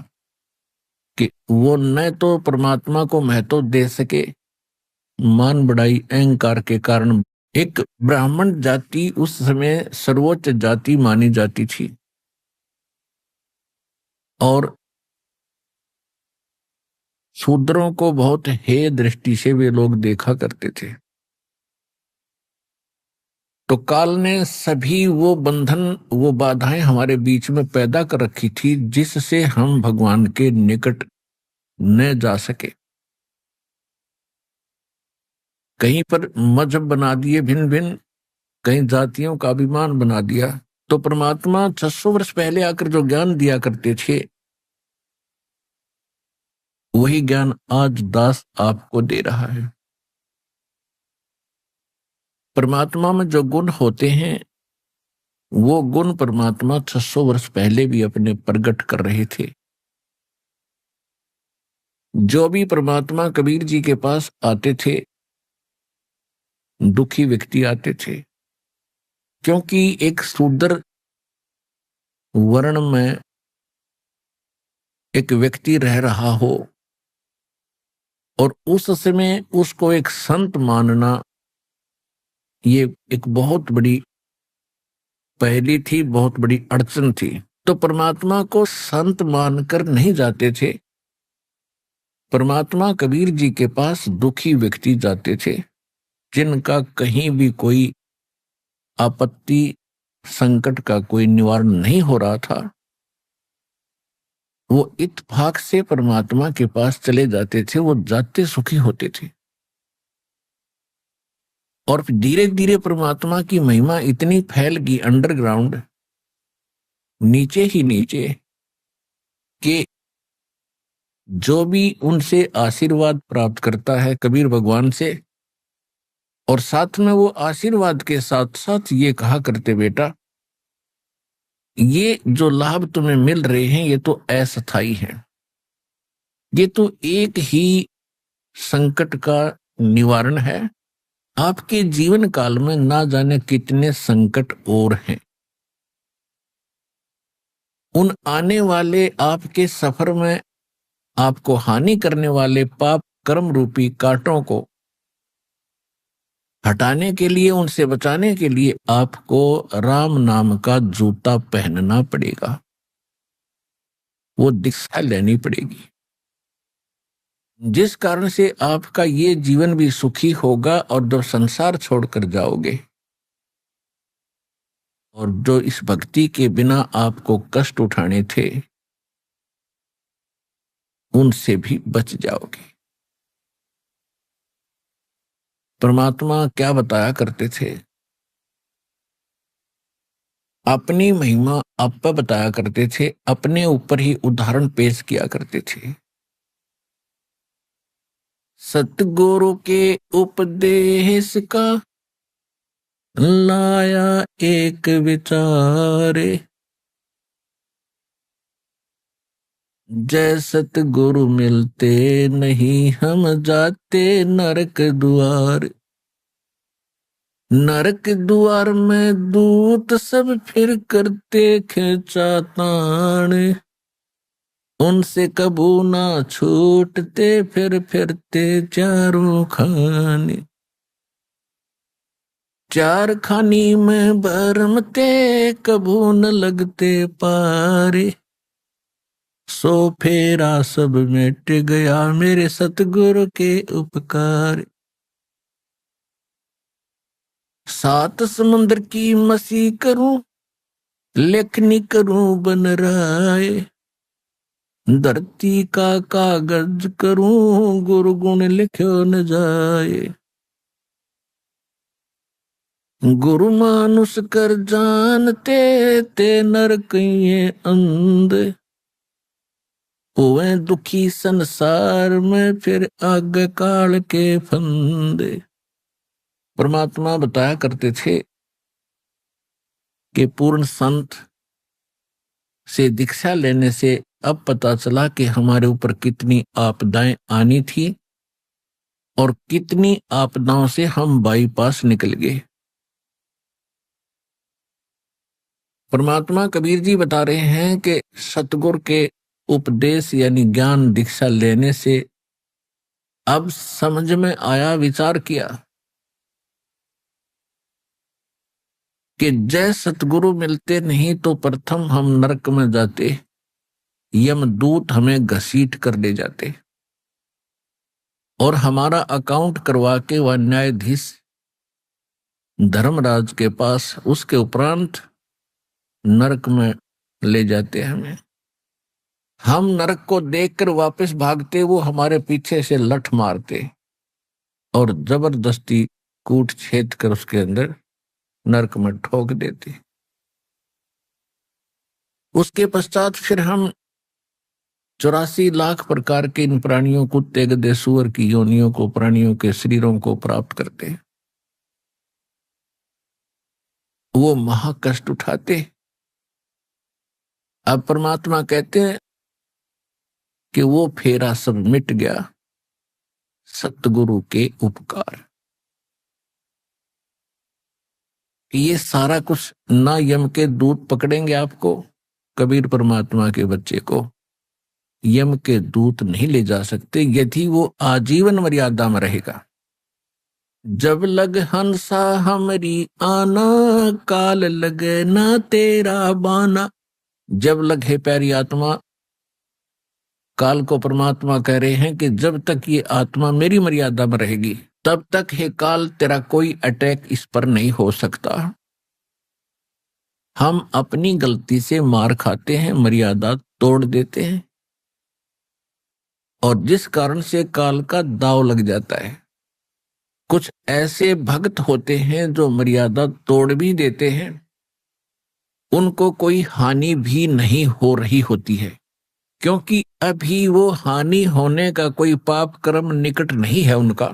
कि वो न तो परमात्मा को महत्व दे सके, मान बढ़ाई अहंकार के कारण। एक ब्राह्मण जाति उस समय सर्वोच्च जाति मानी जाती थी और शूद्रों को बहुत हेय दृष्टि से वे लोग देखा करते थे। तो काल ने सभी वो बंधन, वो बाधाएं हमारे बीच में पैदा कर रखी थी जिससे हम भगवान के निकट न जा सके। कहीं पर मजहब बना दिए भिन्न भिन्न, कहीं जातियों का अभिमान बना दिया। तो परमात्मा 600 वर्ष पहले आकर जो ज्ञान दिया करते थे, वही ज्ञान आज दास आपको दे रहा है। परमात्मा में जो गुण होते हैं, वो गुण परमात्मा 600 वर्ष पहले भी अपने प्रकट कर रहे थे। जो भी परमात्मा कबीर जी के पास आते थे, दुखी व्यक्ति आते थे, क्योंकि एक शूद्र वर्ण में एक व्यक्ति रह रहा हो और उस समय उसको एक संत मानना, ये एक बहुत बड़ी पहेली थी, बहुत बड़ी अड़चन थी। तो परमात्मा को संत मानकर नहीं जाते थे, परमात्मा कबीर जी के पास दुखी व्यक्ति जाते थे जिनका कहीं भी कोई आपत्ति, संकट का कोई निवारण नहीं हो रहा था। वो इत्तेफाक से परमात्मा के पास चले जाते थे, वो जाते सुखी होते थे। और धीरे धीरे परमात्मा की महिमा इतनी फैल गई अंडरग्राउंड, नीचे ही नीचे, कि जो भी उनसे आशीर्वाद प्राप्त करता है कबीर भगवान से, और साथ में वो आशीर्वाद के साथ साथ ये कहा करते, बेटा ये जो लाभ तुम्हें मिल रहे हैं ये तो अस्थायी है, ये तो एक ही संकट का निवारण है, आपके जीवन काल में ना जाने कितने संकट और हैं। उन आने वाले आपके सफर में आपको हानि करने वाले पाप कर्म रूपी कांटों को हटाने के लिए, उनसे बचाने के लिए आपको राम नाम का जूता पहनना पड़ेगा, वो दीक्षा लेनी पड़ेगी, जिस कारण से आपका ये जीवन भी सुखी होगा। और जब संसार छोड़कर जाओगे और जो इस भक्ति के बिना आपको कष्ट उठाने थे, उनसे भी बच जाओगे। परमात्मा क्या बताया करते थे, अपनी महिमा आप पर बताया करते थे, अपने ऊपर ही उदाहरण पेश किया करते थे। सतगुरु के उपदेश का लाया एक विचारे, जय सतगुरु मिलते नहीं हम जाते नरक द्वार। नरक द्वार में दूत सब फिर करते खिंचातान, उनसे कबू ना छूटते फिर फिरते चारों खाने। चार खानी में भरमते कबू न लगते पारे, सो फेरा सब मिट गया मेरे सतगुरु के उपकार। सात समुद्र की मसी करूं, लेखनी करूं बन राय, धरती का कागज करूं गुरु गुण लिखो न जाए। गुरु मानुष कर जानते ते नरक ये अंधे, होवे दुखी संसार में फिर आगे काल के फंदे। परमात्मा बताया करते थे कि पूर्ण संत से दीक्षा लेने से अब पता चला कि हमारे ऊपर कितनी आपदाएं आनी थी और कितनी आपदाओं से हम बाईपास निकल गए। परमात्मा कबीर जी बता रहे हैं कि सतगुरु के उपदेश यानी ज्ञान दीक्षा लेने से अब समझ में आया, विचार किया कि जय सतगुरु मिलते नहीं तो प्रथम हम नरक में जाते, यमदूत हमें घसीट कर ले जाते और हमारा अकाउंट करवा के वह न्यायाधीश धर्मराज के पास, उसके उपरांत नरक में ले जाते हमें। हम नरक को देखकर वापस भागते, वो हमारे पीछे से लठ मारते और जबरदस्ती कूट छेद कर उसके अंदर नरक में ठोक देते। उसके पश्चात फिर हम 84 लाख प्रकार के इन प्राणियों, कुत्ते गधे सूअर की योनियों को, प्राणियों के शरीरों को प्राप्त करते, वो महाकष्ट उठाते। अब परमात्मा कहते हैं कि वो फेरा सब मिट गया सतगुरु के उपकार। ये सारा कुछ ना यम के दूत पकड़ेंगे आपको, कबीर परमात्मा के बच्चे को यम के दूत नहीं ले जा सकते यदि वो आजीवन मर्यादा में रहेगा। जब लग हंसा हमरी आना, काल लगे ना तेरा बाना। जब लग है प्यारी आत्मा, काल को परमात्मा कह रहे हैं कि जब तक ये आत्मा मेरी मर्यादा में रहेगी तब तक है काल तेरा कोई अटैक इस पर नहीं हो सकता। हम अपनी गलती से मार खाते हैं, मर्यादा तोड़ देते हैं और जिस कारण से काल का दाव लग जाता है। कुछ ऐसे भक्त होते हैं जो मर्यादा तोड़ भी देते हैं, उनको कोई हानि भी नहीं हो रही होती है क्योंकि अभी वो हानि होने का कोई पाप कर्म निकट नहीं है उनका।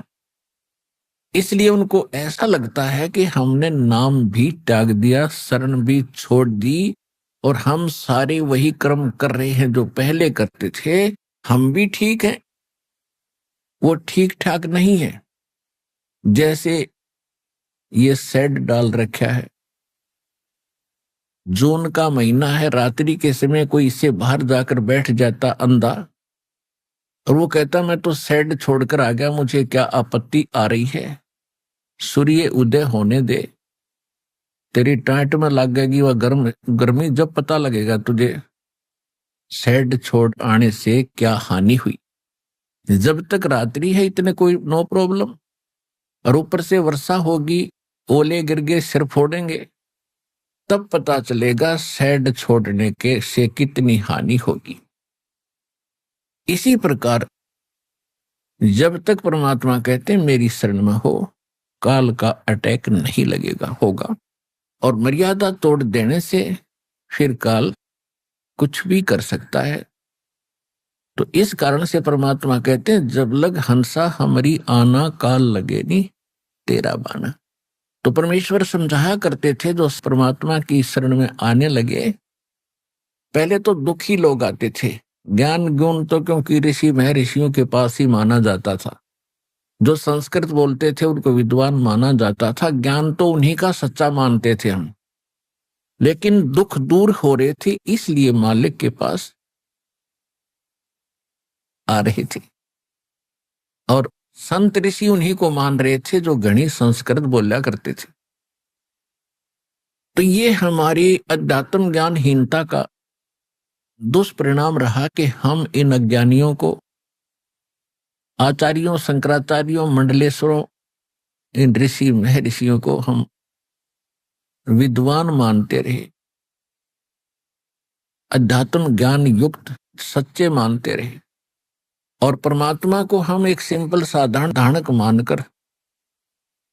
इसलिए उनको ऐसा लगता है कि हमने नाम भी त्याग दिया, शरण भी छोड़ दी और हम सारे वही कर्म कर रहे हैं जो पहले करते थे, हम भी ठीक हैं, वो ठीक ठाक नहीं है। जैसे ये शेड डाल रखा है, जून का महीना है, रात्रि के समय कोई इससे बाहर जाकर बैठ जाता अंधा और वो कहता मैं तो शेड छोड़कर आ गया, मुझे क्या आपत्ति आ रही है, सूर्य उदय होने दे, तेरी टाट में लगेगी वह गर्मी, जब पता लगेगा तुझे शेड छोड़ आने से क्या हानि हुई। जब तक रात्रि है इतने कोई नो प्रॉब्लम, और ऊपर से वर्षा होगी, ओले गिर गए, सिर फोड़ेंगे, तब पता चलेगा शेड छोड़ने के से कितनी हानि होगी। इसी प्रकार जब तक परमात्मा कहते हैं मेरी शरण में हो, काल का अटैक नहीं लगेगा होगा, और मर्यादा तोड़ देने से फिर काल कुछ भी कर सकता है। तो इस कारण से परमात्मा कहते हैं जब लग हंसा हमारी आना, काल लगे नी तेरा बाना। तो परमेश्वर समझाया करते थे जो परमात्मा की शरण में आने लगे, पहले तो दुखी लोग आते थे, ज्ञान गुण तो क्योंकि ऋषि महर्षियों के पास ही माना जाता था, जो संस्कृत बोलते थे उनको विद्वान माना जाता था, ज्ञान तो उन्हीं का सच्चा मानते थे हम। लेकिन दुख दूर हो रहे थे इसलिए मालिक के पास आ रहे थे, और संत ऋषि उन्हीं को मान रहे थे जो घनी संस्कृत बोला करते थे। तो ये हमारी अध्यात्म ज्ञानहीनता का दुष्परिणाम रहा कि हम इन अज्ञानियों को, आचार्यों, शंकराचार्यों, मंडलेश्वरों, इन ऋषि महर्षियों को हम विद्वान मानते रहे, अध्यात्म ज्ञान युक्त सच्चे मानते रहे, और परमात्मा को हम एक सिंपल साधारण धारणक मानकर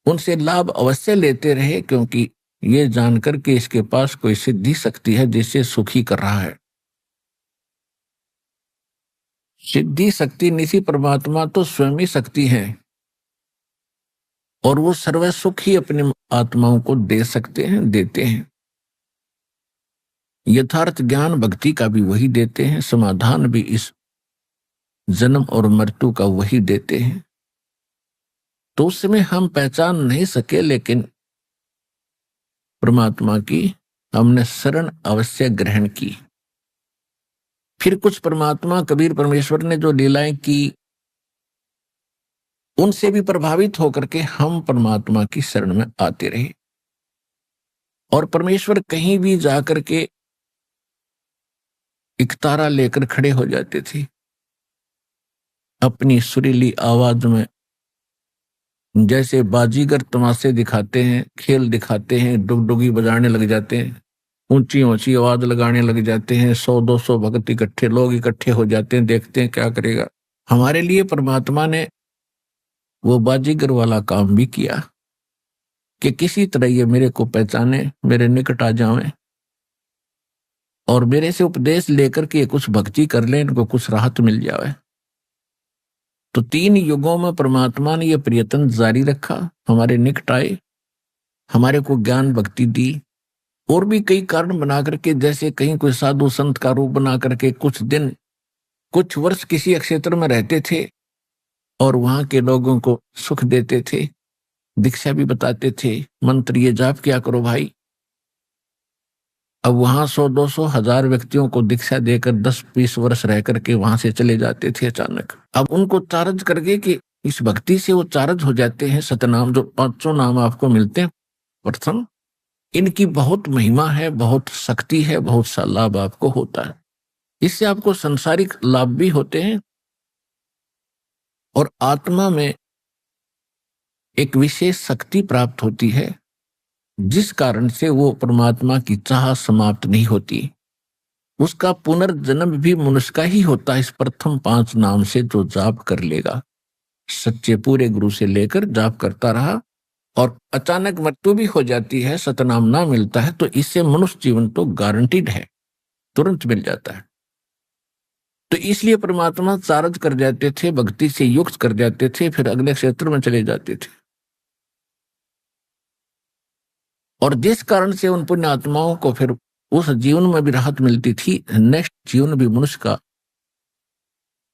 उनसे लाभ अवश्य लेते रहे, क्योंकि ये जानकर कि इसके पास कोई सिद्धि शक्ति है जिसे सुखी कर रहा है। सिद्धि शक्ति निसी परमात्मा तो स्वयं ही शक्ति है, और वो सर्व सुख ही अपनी आत्माओं को दे सकते हैं, देते हैं। यथार्थ ज्ञान भक्ति का भी वही देते हैं, समाधान भी इस जन्म और मृत्यु का वही देते हैं। तो उस समय हम पहचान नहीं सके, लेकिन परमात्मा की हमने शरण अवश्य ग्रहण की। फिर कुछ परमात्मा कबीर परमेश्वर ने जो लीलाएं की, उनसे भी प्रभावित होकर के हम परमात्मा की शरण में आते रहे। और परमेश्वर कहीं भी जाकर के एक तारा लेकर खड़े हो जाते थे, अपनी सुरीली आवाज में, जैसे बाजीगर तमाशे दिखाते हैं, खेल दिखाते हैं, डुगडुगी बजाने लग जाते हैं, ऊंची ऊंची आवाज लगाने लग जाते हैं, 100-200 भक्त इकट्ठे, लोग इकट्ठे हो जाते हैं, देखते हैं क्या करेगा। हमारे लिए परमात्मा ने वो बाजीगर वाला काम भी किया कि किसी तरह ये मेरे को पहचाने, मेरे निकट आ जाएं और मेरे से उपदेश लेकर के कुछ भक्ति कर ले, इनको कुछ राहत मिल जाए। तो 3 युगों में परमात्मा ने यह प्रयत्न जारी रखा, हमारे निकट आए, हमारे को ज्ञान भक्ति दी, और भी कई कारण बना करके, जैसे कहीं कोई साधु संत का रूप बना करके कुछ दिन, कुछ वर्ष किसी क्षेत्र में रहते थे और वहां के लोगों को सुख देते थे, दीक्षा भी बताते थे, मंत्र ये जाप क्या करो भाई। अब वहां 100-200 हजार व्यक्तियों को दीक्षा देकर 10-20 वर्ष रह करके वहां से चले जाते थे अचानक। अब उनको चार्ज करके कि इस भक्ति से वो चार्ज हो जाते हैं, सतनाम जो 500 नाम आपको मिलते हैं प्रथम, इनकी बहुत महिमा है, बहुत शक्ति है, बहुत सा लाभ आपको होता है। इससे आपको संसारिक लाभ भी होते हैं और आत्मा में एक विशेष शक्ति प्राप्त होती है, जिस कारण से वो परमात्मा की चाह समाप्त नहीं होती। उसका पुनर्जन्म भी मनुष्य का ही होता है इस प्रथम 5 नाम से जो जाप कर लेगा, सच्चे पूरे गुरु से लेकर जाप करता रहा और अचानक मृत्यु भी हो जाती है, सतनाम ना मिलता है, तो इससे मनुष्य जीवन तो गारंटीड है, तुरंत मिल जाता है। तो इसलिए परमात्मा चार्ज कर जाते थे, भक्ति से युक्त कर जाते थे, फिर अगले क्षेत्र में चले जाते थे। और जिस कारण से उन पुण्य आत्माओं को फिर उस जीवन में भी राहत मिलती थी, नेक्स्ट जीवन भी मनुष्य का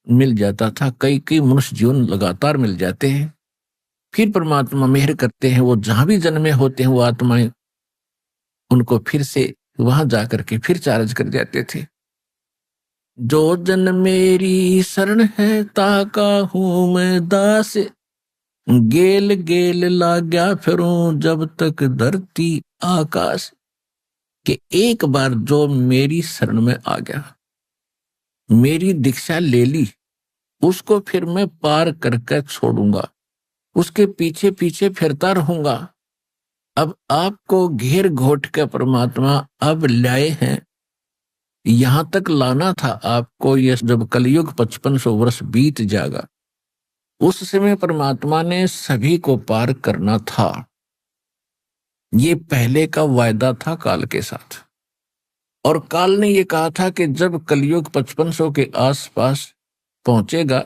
मिल जाता था। कई मनुष्य जीवन लगातार मिल जाते हैं। फिर परमात्मा मेहर करते हैं, वो जहां भी जन्मे होते हैं वो आत्माएं उनको फिर से वहां जाकर के फिर चार्ज कर जाते थे। जो जन मेरी शरण है ताका हूं मैं दास, गेल गेल लाग्या फिरूं जब तक धरती आकाश। कि एक बार जो मेरी शरण में आ गया, मेरी दीक्षा ले ली, उसको फिर मैं पार करके छोड़ूंगा, उसके पीछे पीछे फिरता रहूंगा। अब आपको घेर घोट के परमात्मा अब लाए हैं, यहां तक लाना था आपको। ये जब कलयुग 5500 वर्ष बीत जाएगा, उस समय परमात्मा ने सभी को पार करना था। ये पहले का वायदा था काल के साथ, और काल ने ये कहा था कि जब कलयुग 5500 के आसपास पहुंचेगा,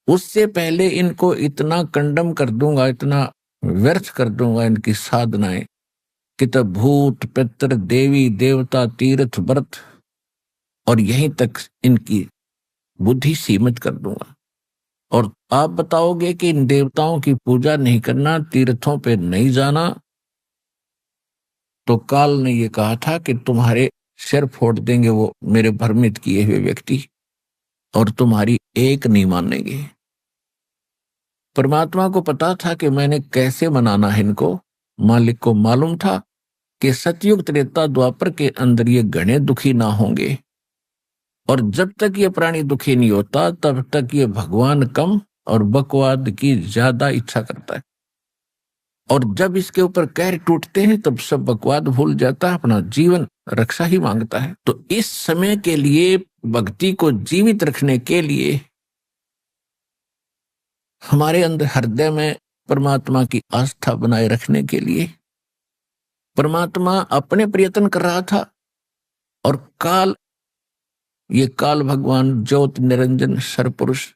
उससे पहले इनको इतना कंडम कर दूंगा, इतना व्यर्थ कर दूंगा इनकी साधनाएं, कि तब भूत पितर देवी देवता तीर्थ व्रत और यहीं तक इनकी बुद्धि सीमित कर दूंगा। और आप बताओगे कि इन देवताओं की पूजा नहीं करना, तीर्थों पे नहीं जाना, तो काल ने ये कहा था कि तुम्हारे सिर फोड़ देंगे वो मेरे भ्रमित किए हुए व्यक्ति, और तुम्हारी एक नहीं मानेंगे। परमात्मा को पता था कि मैंने कैसे मनाना है इनको। मालिक को मालूम था कि सतयुग त्रेता द्वापर के अंदर ये घने दुखी ना होंगे, और जब तक ये प्राणी दुखी नहीं होता तब तक ये भगवान कम और बकवाद की ज्यादा इच्छा करता है। और जब इसके ऊपर कहर टूटते हैं तब सब बकवाद भूल जाता है, अपना जीवन रक्षा ही मांगता है। तो इस समय के लिए भक्ति को जीवित रखने के लिए हमारे अंदर हृदय में परमात्मा की आस्था बनाए रखने के लिए। परमात्मा अपने प्रयत्न कर रहा था और काल, ये काल भगवान ज्योत निरंजन सरपुरुष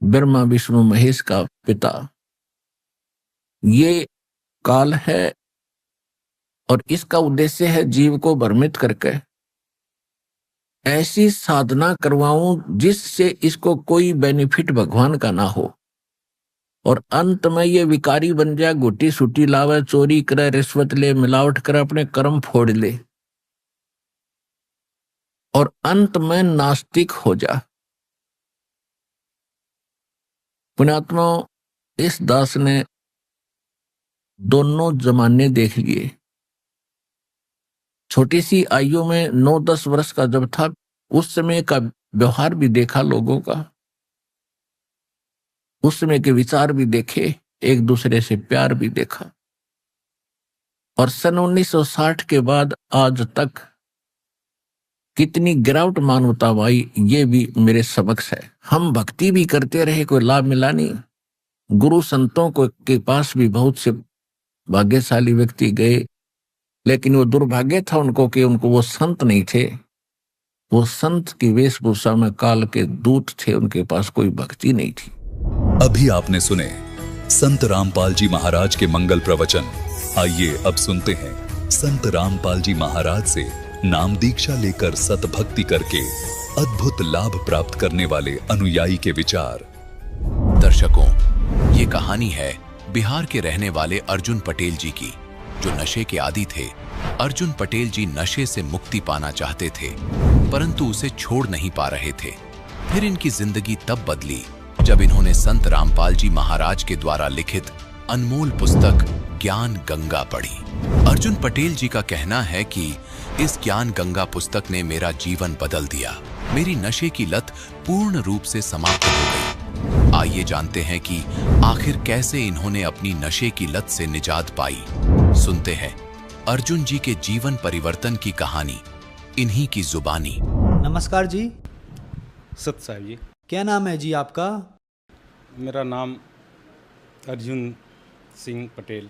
ब्रह्मा विष्णु महेश का पिता, ये काल है और इसका उद्देश्य है जीव को भ्रमित करके ऐसी साधना करवाऊं जिससे इसको कोई बेनिफिट भगवान का ना हो, और अंत में ये विकारी बन जाए, गुटी सुटी लावे, चोरी करे, रिश्वत ले, मिलावट करे, अपने कर्म फोड़ ले और अंत में नास्तिक हो जा। पुण्यात्मा, इस दास ने दोनों जमाने देख लिए। छोटी सी आयु में 9-10 वर्ष का जब था, उस समय का व्यवहार भी देखा लोगों का, उस समय के विचार भी देखे, एक दूसरे से प्यार भी देखा। और सन 1960 के बाद आज तक कितनी गिरावट मानवता आई, ये भी मेरे समक्ष है। हम भक्ति भी करते रहे, कोई लाभ मिला नहीं। गुरु संतों को के पास भी बहुत से भाग्यशाली व्यक्ति गए, लेकिन वो दुर्भाग्य था उनको कि उनको वो संत नहीं थे। वो संत की वेशभूषा में काल के दूत थे, उनके पास कोई भक्ति नहीं थी। अभी आपने सुने संत रामपाल जी महाराज के मंगल प्रवचन। आइए अब सुनते हैं संत रामपाल जी महाराज से नाम दीक्षा लेकर सतभक्ति करके अद्भुत लाभ प्राप्त करने वाले अनुयायी के विचार। दर्शकों, ये कहानी है बिहार के रहने वाले अर्जुन पटेल जी की, जो नशे के आदी थे। अर्जुन पटेल जी नशे से मुक्ति पाना चाहते थे, परंतु उसे छोड़ नहीं पा रहे थे। फिर इनकी जिंदगी तब बदली जब इन्होंने संत रामपाल जी महाराज के द्वारा लिखित अनमोल पुस्तक ज्ञान गंगा पढ़ी। अर्जुन पटेल जी का कहना है कि इस ज्ञान गंगा पुस्तक ने मेरा जीवन बदल दिया। मेरी नशे की लत पूर्ण रूप से समाप्त हो गई। आइए जानते हैं कि आखिर कैसे इन्होंने अपनी नशे की लत से निजात पाई। सुनते हैं अर्जुन जी के जीवन परिवर्तन की कहानी, इन्हीं की जुबानी। नमस्कार जी। सत साहब जी। क्या नाम है जी आपका? मेरा नाम अर्जुन सिंह पटेल।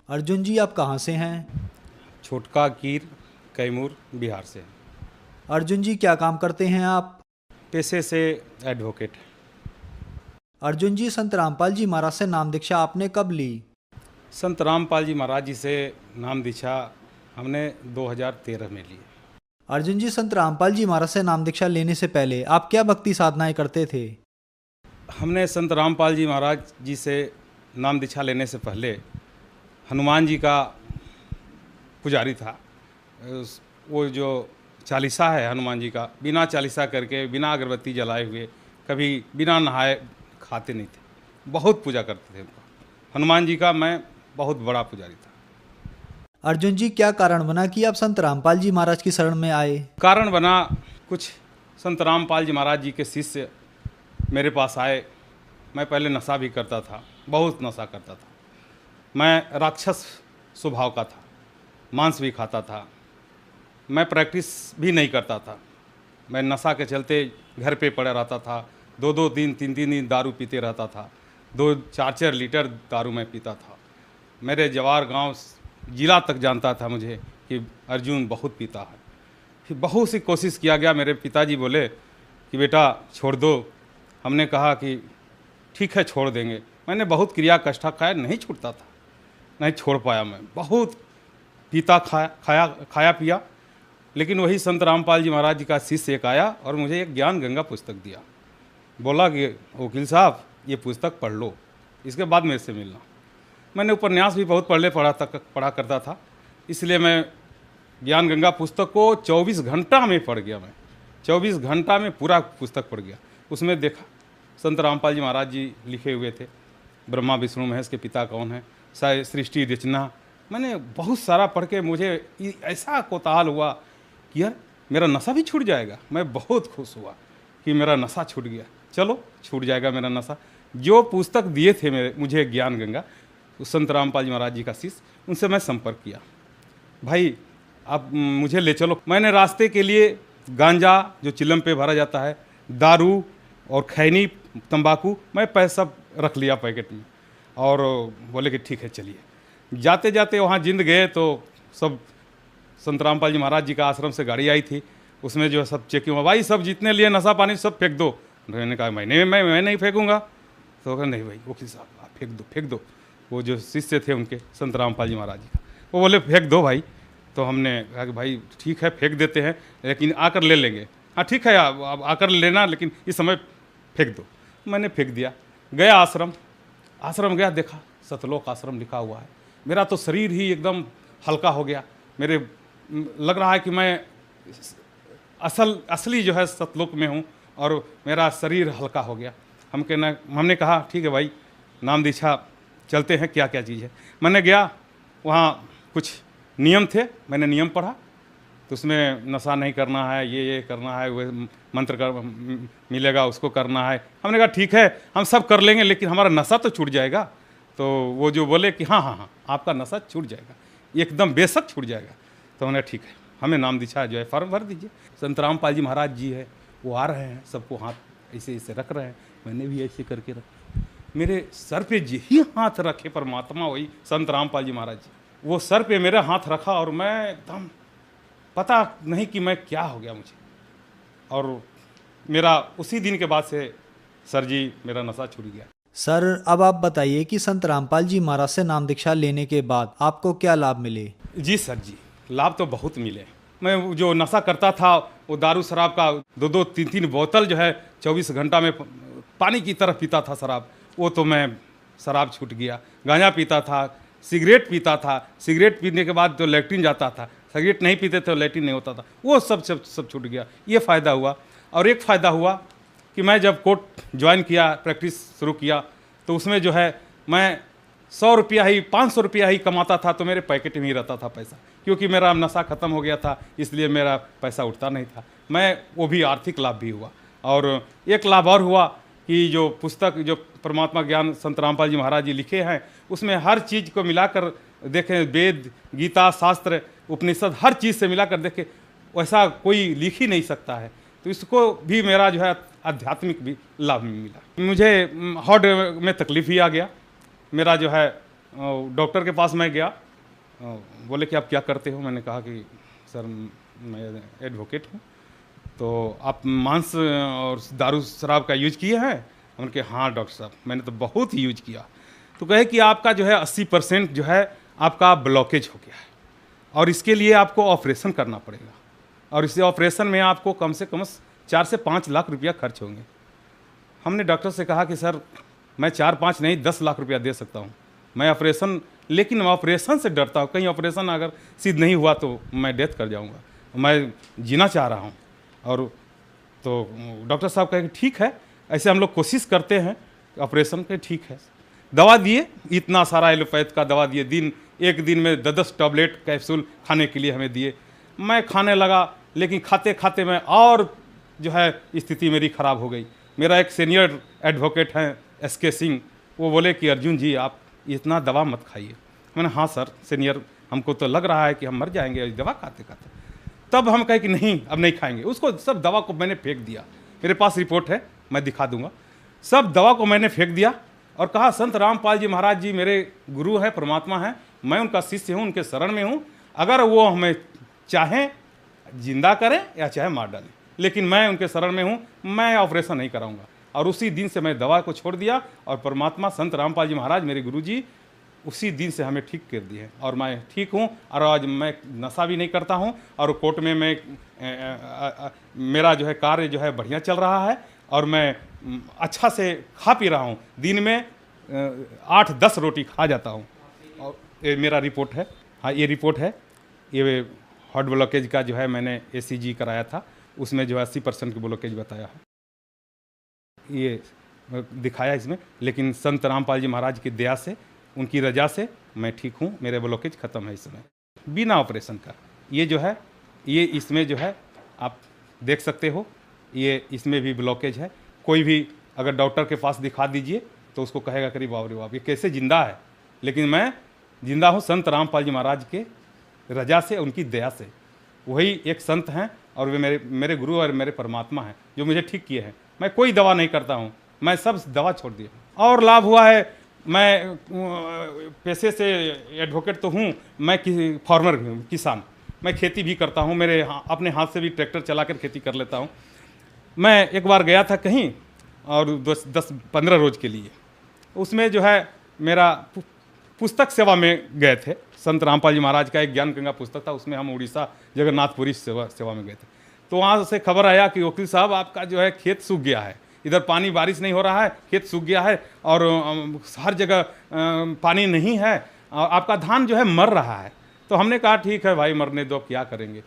अर्जुन जी, आप कहाँ से हैं? छोटका कीर, कैमूर, बिहार से। अर्जुन जी, क्या काम करते हैं आप? पेशे से एडवोकेट। अर्जुन जी, संत रामपाल जी महाराज से नाम दीक्षा आपने कब ली? संत रामपाल जी महाराज जी से नाम दीक्षा हमने 2013 में ली। अर्जुन जी, संत रामपाल जी महाराज से नाम दीक्षा लेने से पहले आप क्या भक्ति साधनाएं करते थे? हमने संत रामपाल जी महाराज जी से नाम दीक्षा लेने से पहले हनुमान जी का पुजारी था। वो जो चालीसा है हनुमान जी का, बिना चालीसा करके, बिना अगरबत्ती जलाए हुए, कभी बिना नहाए खाते नहीं थे। बहुत पूजा करते थे उनको। हनुमान जी का मैं बहुत बड़ा पुजारी था। अर्जुन जी, क्या कारण बना कि आप संत रामपाल जी महाराज की शरण में आए? कारण बना, कुछ संत रामपाल जी महाराज जी के शिष्य मेरे पास आए। मैं पहले नशा भी करता था, बहुत नशा करता था। मैं राक्षस स्वभाव का था, मांस भी खाता था। मैं प्रैक्टिस भी नहीं करता था। मैं नशा के चलते घर पे पड़ा रहता था। 2-2 दिन 3-3 दिन दारू पीते रहता था। 2-4 लीटर दारू मैं पीता था। मेरे जवार गांव जिला तक जानता था मुझे कि अर्जुन बहुत पीता है। फिर बहुत सी कोशिश किया गया। मेरे पिताजी बोले कि बेटा छोड़ दो। हमने कहा कि ठीक है छोड़ देंगे। मैंने बहुत क्रिया कष्टा खाया, नहीं छूटता था, नहीं छोड़ पाया। मैं बहुत पीता खाया पिया। लेकिन वही संत रामपाल जी महाराज जी का शिष्य एक आया और मुझे एक ज्ञान गंगा पुस्तक दिया। बोला कि वकील साहब ये पुस्तक पढ़ लो, इसके बाद मेरे से मिलना। मैंने उपन्यास भी बहुत पढ़ा करता था, इसलिए मैं ज्ञान गंगा पुस्तक को 24 घंटा में पढ़ गया। मैं 24 घंटा में पूरा पुस्तक पढ़ गया। उसमें देखा संत रामपाल जी महाराज जी लिखे हुए थे, ब्रह्मा विष्णु महेश के पिता कौन है, सृष्टि रचना। मैंने बहुत सारा पढ़ के मुझे ऐसा कोताहल हुआ कि यार मेरा नशा भी छूट जाएगा। मैं बहुत खुश हुआ कि मेरा नशा छूट गया। चलो छूट जाएगा मेरा नशा। जो पुस्तक दिए थे मुझे ज्ञान गंगा, संत रामपाल जी महाराज जी का शिष्य, उनसे मैं संपर्क किया। भाई आप मुझे ले चलो। मैंने रास्ते के लिए गांजा जो चिलम पे भरा जाता है, दारू और खैनी तंबाकू, मैं पैसा रख लिया पैकेट में। और बोले कि ठीक है चलिए। जाते जाते वहाँ जिंद गए तो सब संत रामपाल जी महाराज जी का आश्रम से गाड़ी आई थी, उसमें जो है सब चेकिंग हुआ, भाई सब जितने लिए नशा पानी सब फेंक दो। मैंने कहा मैं नहीं फेंकूंगा। तो कहा नहीं भाई वकील साहब आप फेंक दो। वो जो शिष्य थे उनके संत रामपाल जी महाराज जी का, वो बोले फेंक दो भाई। तो हमने कहा कि भाई ठीक है फेंक देते हैं, लेकिन आकर ले लेंगे। हाँ ठीक है आप आकर लेना, लेकिन इस समय फेंक दो। मैंने फेंक दिया। गया आश्रम गया, देखा सतलोक आश्रम लिखा हुआ है। मेरा तो शरीर ही एकदम हल्का हो गया। मेरे लग रहा है कि मैं असली जो है सतलोक में हूँ और मेरा शरीर हल्का हो गया। हमने कहा ठीक है भाई नाम दीक्षा चलते हैं, क्या क्या चीज़ है। मैंने गया, वहाँ कुछ नियम थे, मैंने नियम पढ़ा तो उसमें नशा नहीं करना है, ये करना है, वो मंत्र कर मिलेगा उसको करना है। हमने कहा ठीक है हम सब कर लेंगे, लेकिन हमारा नशा तो छूट जाएगा। तो वो जो बोले कि हाँ आपका नशा छूट जाएगा, एकदम बेशक छूट जाएगा। तो हमने ठीक है हमें नाम दीक्षा जो है फॉर्म भर दीजिए। संत रामपाल जी महाराज जी है वो आ रहे हैं, सबको हाथ ऐसे ऐसे रख रहे हैं, मैंने भी ऐसे करके रखा। मेरे सर पे यही हाथ रखे परमात्मा, वही संत रामपाल जी महाराज जी, वो सर पे मेरा हाथ रखा और मैं एकदम पता नहीं कि मैं क्या हो गया मुझे। और मेरा उसी दिन के बाद से सर जी मेरा नशा छूट गया। सर अब आप बताइए कि संत रामपाल जी महाराज से नाम दीक्षा लेने के बाद आपको क्या लाभ मिले? जी सर जी लाभ तो बहुत मिले। मैं जो नशा करता था वो दारू शराब का 2-2 3-3 बोतल जो है 24 घंटा में पानी की तरह पीता था शराब, वो तो मैं शराब छूट गया। गांजा पीता था, सिगरेट पीता था, सिगरेट पीने के बाद तो लैट्रिन जाता था, सिगरेट नहीं पीते तो लैट्रिन नहीं होता था, वो सब छूट गया। ये फ़ायदा हुआ। और एक फ़ायदा हुआ कि मैं जब कोर्ट ज्वाइन किया, प्रैक्टिस शुरू किया, तो उसमें जो है मैं 100 रुपया ही 500 रुपया ही कमाता था, तो मेरे पैकेट में ही रहता था पैसा, क्योंकि मेरा नशा ख़त्म हो गया था, इसलिए मेरा पैसा उठता नहीं था। वो भी आर्थिक लाभ भी हुआ। और एक लाभ और हुआ कि जो पुस्तक जो परमात्मा ज्ञान संत रामपाल जी महाराज जी लिखे हैं, उसमें हर चीज़ को मिलाकर देखें, वेद गीता शास्त्र उपनिषद हर चीज़ से मिलाकर देखें, वैसा कोई लिख ही नहीं सकता है। तो इसको भी मेरा जो है आध्यात्मिक भी लाभ मिला। मुझे हार्ट में तकलीफ ही आ गया। मेरा जो है डॉक्टर के पास मैं गया, बोले कि आप क्या करते हो? मैंने कहा कि सर मैं एडवोकेट हूँ। तो आप मांस और दारू शराब का यूज किए हैं? उनके हाँ डॉक्टर साहब मैंने तो बहुत ही यूज किया। तो कहे कि आपका जो है 80% जो है आपका ब्लॉकेज हो गया है और इसके लिए आपको ऑपरेशन करना पड़ेगा, और इस ऑपरेशन में आपको कम से कम 4 से 5 लाख रुपया खर्च होंगे। हमने डॉक्टर से कहा कि सर मैं 4-5 नहीं 10 लाख रुपया दे सकता हूँ मैं ऑपरेशन, लेकिन ऑपरेशन से डरता हूँ, कहीं ऑपरेशन अगर सिद्ध नहीं हुआ तो मैं डेथ कर जाऊँगा, मैं जीना चाह रहा हूँ। और तो डॉक्टर साहब कहे कि ठीक है, ऐसे हम लोग कोशिश करते हैं ऑपरेशन के, ठीक है। दवा दिए, इतना सारा एलोपैथ का दवा दिए, एक दिन में 10-10 टैबलेट कैप्सूल खाने के लिए हमें दिए। मैं खाने लगा, लेकिन खाते खाते मैं और जो है स्थिति मेरी ख़राब हो गई। मेरा एक सीनियर एडवोकेट हैं SK सिंह, वो बोले कि अर्जुन जी आप इतना दवा मत खाइए। मैंने हाँ सर सीनियर, हमको तो लग रहा है कि हम मर जाएंगे दवा खाते खाते। तब हम कहे कि नहीं अब नहीं खाएंगे, उसको सब दवा को मैंने फेंक दिया। मेरे पास रिपोर्ट है, मैं दिखा दूंगा। सब दवा को मैंने फेंक दिया और कहा संत रामपाल जी महाराज जी मेरे गुरु हैं, परमात्मा हैं, मैं उनका शिष्य हूँ, उनके शरण में हूँ। अगर वो हमें चाहें जिंदा करें या चाहे मार डालें, लेकिन मैं उनके शरण में हूँ, मैं ऑपरेशन नहीं कराऊंगा। और उसी दिन से मैं दवा को छोड़ दिया और परमात्मा संत रामपाल जी महाराज मेरे गुरु जी उसी दिन से हमें ठीक कर दिए और मैं ठीक हूँ। और आज मैं नशा भी नहीं करता हूँ और कोर्ट में मेरा जो है कार्य जो है बढ़िया चल रहा है और मैं अच्छा से खा पी रहा हूँ। दिन में 8-10 रोटी खा जाता हूँ। और ये मेरा रिपोर्ट है, हाँ ये रिपोर्ट है। ये हार्ट ब्लॉकेज का जो है मैंने ACG कराया था, उसमें जो है 80% की ब्लॉकेज बताया है, ये दिखाया इसमें। लेकिन संत रामपाल जी महाराज की दया से, उनकी रजा से मैं ठीक हूँ, मेरे ब्लॉकेज ख़त्म है इस समय बिना ऑपरेशन का। ये जो है ये इसमें जो है आप देख सकते हो, ये इसमें भी ब्लॉकेज है। कोई भी अगर डॉक्टर के पास दिखा दीजिए तो उसको कहेगा करीब बाप रे बाप ये कैसे जिंदा है, लेकिन मैं जिंदा हूँ संत रामपाल जी महाराज के रजा से, उनकी दया से। वही एक संत हैं और वे मेरे गुरु और मेरे परमात्मा हैं जो मुझे ठीक किए हैं। मैं कोई दवा नहीं करता हूँ, मैं सब दवा छोड़ दिया। और लाभ हुआ है मैं पेशे से एडवोकेट तो हूँ, मैं फार्मर भी हूँ, किसान। मैं खेती भी करता हूँ, मेरे अपने हाथ से भी ट्रैक्टर चलाकर खेती कर लेता हूँ। मैं एक बार गया था कहीं और 10-15 रोज के लिए, उसमें जो है मेरा पुस्तक सेवा में गए थे। संत रामपाल जी महाराज का एक ज्ञान गंगा पुस्तक था, उसमें हम उड़ीसा जगन्नाथपुरी सेवा में गए थे। तो वहाँ से खबर आया कि वकील साहब आपका जो है खेत सूख गया है, इधर पानी बारिश नहीं हो रहा है, खेत सूख गया है और हर जगह पानी नहीं है, आपका धान जो है मर रहा है। तो हमने कहा ठीक है भाई, मरने दो, क्या करेंगे।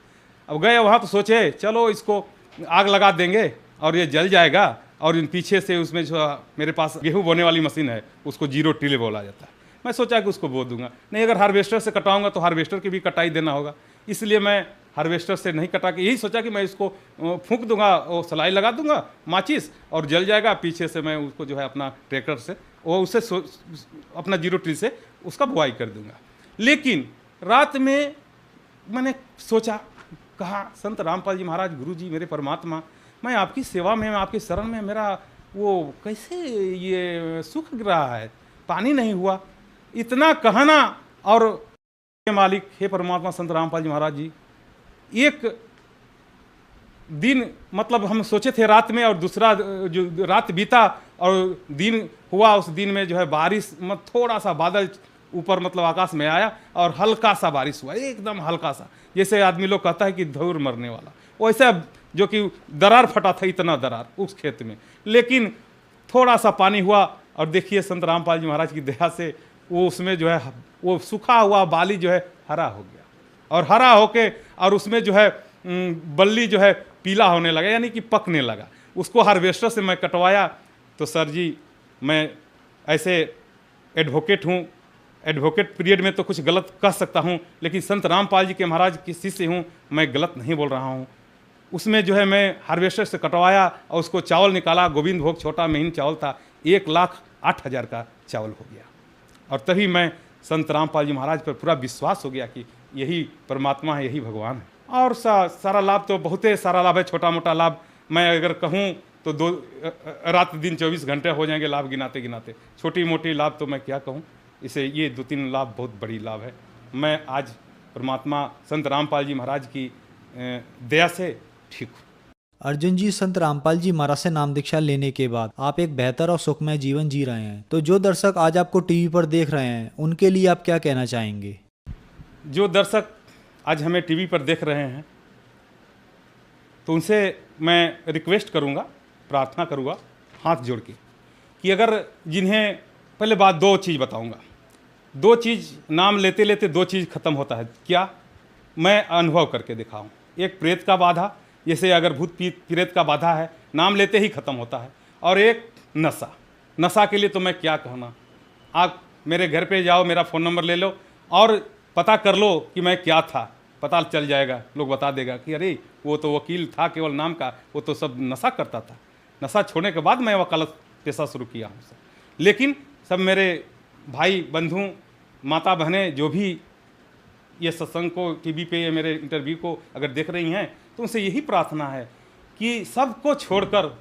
अब गए वहाँ तो सोचे चलो इसको आग लगा देंगे और ये जल जाएगा। और पीछे से उसमें जो मेरे पास गेहूँ बोने वाली मशीन है, उसको 0 टिले बोला जाता है। मैं सोचा कि उसको बो दूंगा, नहीं अगर हार्वेस्टर से कटाऊंगा तो हार्वेस्टर की भी कटाई देना होगा, इसलिए मैं हार्वेस्टर से नहीं कटा के यही सोचा कि मैं इसको फूंक दूंगा, वो सलाई लगा दूंगा माचिस और जल जाएगा। पीछे से मैं उसको जो है अपना ट्रैक्टर से वो उससे अपना 0 टिल से उसका बुआई कर दूंगा। लेकिन रात में मैंने सोचा, कहा संत रामपाल जी महाराज, गुरु जी मेरे परमात्मा, मैं आपकी सेवा में, आपके शरण में, मेरा वो कैसे ये सूख रहा है, पानी नहीं हुआ। इतना कहना और मालिक हे परमात्मा संत रामपाल जी महाराज जी, एक दिन मतलब हम सोचे थे रात में, और दूसरा जो रात बीता और दिन हुआ, उस दिन में जो है बारिश, थोड़ा सा बादल ऊपर मतलब आकाश में आया और हल्का सा बारिश हुआ, एकदम हल्का सा, जैसे आदमी लोग कहता है कि धूर मरने वाला, वैसा जो कि दरार फटा था, इतना दरार उस खेत में। लेकिन थोड़ा सा पानी हुआ और देखिए संत रामपाल जी महाराज की दया से वो उसमें जो है वो सूखा हुआ बाली जो है हरा हो गया, और हरा होके और उसमें जो है बल्ली जो है पीला होने लगा, यानी कि पकने लगा। उसको हार्वेस्टर से मैं कटवाया। तो सर जी, मैं ऐसे एडवोकेट हूँ, एडवोकेट पीरियड में तो कुछ गलत कह सकता हूँ, लेकिन संत रामपाल जी के महाराज के शिष्य हूँ, मैं गलत नहीं बोल रहा हूँ। उसमें जो है मैं हार्वेस्टर से कटवाया और उसको चावल निकाला, गोविंद भोग छोटा महीन चावल था, 1,08,000 का चावल हो गया। और तभी मैं संत रामपाल जी महाराज पर पूरा विश्वास हो गया कि यही परमात्मा है, यही भगवान है। और सारा लाभ तो बहुत सारा लाभ है, छोटा मोटा लाभ मैं अगर कहूँ तो रात दिन 24 घंटे हो जाएंगे लाभ गिनाते गिनाते। छोटी मोटी लाभ तो मैं क्या कहूँ, इसे ये 2-3 लाभ बहुत बड़ी लाभ है। मैं आज परमात्मा संत रामपाल जी महाराज की दया से ठीक हूँ। अर्जुन जी, संत रामपाल जी महाराज से नाम दीक्षा लेने के बाद आप एक बेहतर और सुखमय जीवन जी रहे हैं, तो जो दर्शक आज आपको टीवी पर देख रहे हैं उनके लिए आप क्या कहना चाहेंगे? जो दर्शक आज हमें टीवी पर देख रहे हैं तो उनसे मैं रिक्वेस्ट करूंगा, प्रार्थना करूंगा हाथ जोड़ के, कि अगर जिन्हें पहले बात 2 चीज़ बताऊंगा। 2 चीज़ नाम लेते लेते 2 चीज़ खत्म होता है। क्या? मैं अनुभव करके दिखाऊं। एक प्रेत का बाधा, जैसे अगर भूत प्रेत का बाधा है, नाम लेते ही खत्म होता है। और एक नशा, नशा के लिए तो मैं क्या कहना। आप मेरे घर पे जाओ, मेरा फ़ोन नंबर ले लो और पता कर लो कि मैं क्या था, पता चल जाएगा। लोग बता देगा कि अरे वो तो वकील था केवल नाम का, वो तो सब नशा करता था। नशा छोड़ने के बाद मैं वकालत पेशा शुरू किया हूँ सर। लेकिन सब मेरे भाई बंधु माता बहनें जो भी ये सत्संग को टीवी पे, ये मेरे इंटरव्यू को अगर देख रही हैं, तो उनसे यही प्रार्थना है कि सबको छोड़कर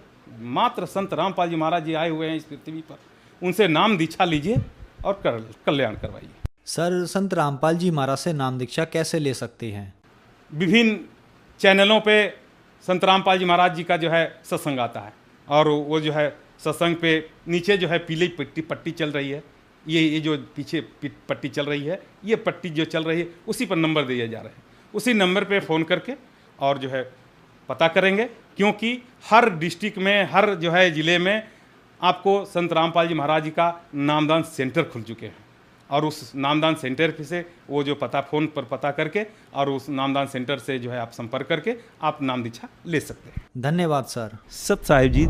मात्र संत रामपाल जी महाराज जी आए हुए हैं इस पृथ्वी पर, उनसे नाम दीक्षा लीजिए और कल्याण करवाइए। सर, संत रामपाल जी महाराज से नाम दीक्षा कैसे ले सकते हैं? विभिन्न चैनलों पे संत रामपाल जी महाराज जी का जो है सत्संग आता है, और वो जो है सत्संग पे नीचे जो है पीली पट्टी चल रही है, ये जो पीछे पट्टी चल रही है, ये पट्टी जो चल रही है उसी पर नंबर दिए जा रहे हैं। उसी नंबर पे फ़ोन करके और जो है पता करेंगे, क्योंकि हर डिस्ट्रिक्ट में, हर जो है ज़िले में आपको संत रामपाल जी महाराज जी का नामदान सेंटर खुल चुके हैं, और उस नामदान सेंटर से वो जो पता फ़ोन पर पता करके और उस नामदान सेंटर से जो है आप संपर्क करके आप नाम दीक्षा ले सकते हैं। धन्यवाद सर। सत साहिब जी।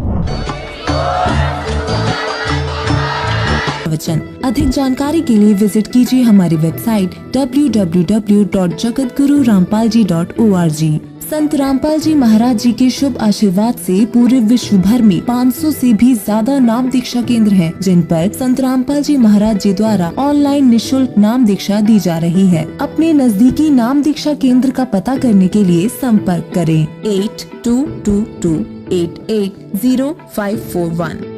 वचन। अधिक जानकारी के लिए विजिट कीजिए हमारी वेबसाइट www.jagatgururampalji.org। संत रामपाल जी महाराज जी के शुभ आशीर्वाद से पूरे विश्व भर में 500 से भी ज्यादा नाम दीक्षा केंद्र हैं, जिन पर संत रामपाल जी महाराज जी द्वारा ऑनलाइन निशुल्क नाम दीक्षा दी जा रही है। अपने नजदीकी नाम दीक्षा केंद्र का पता करने के लिए संपर्क करें 8222880541।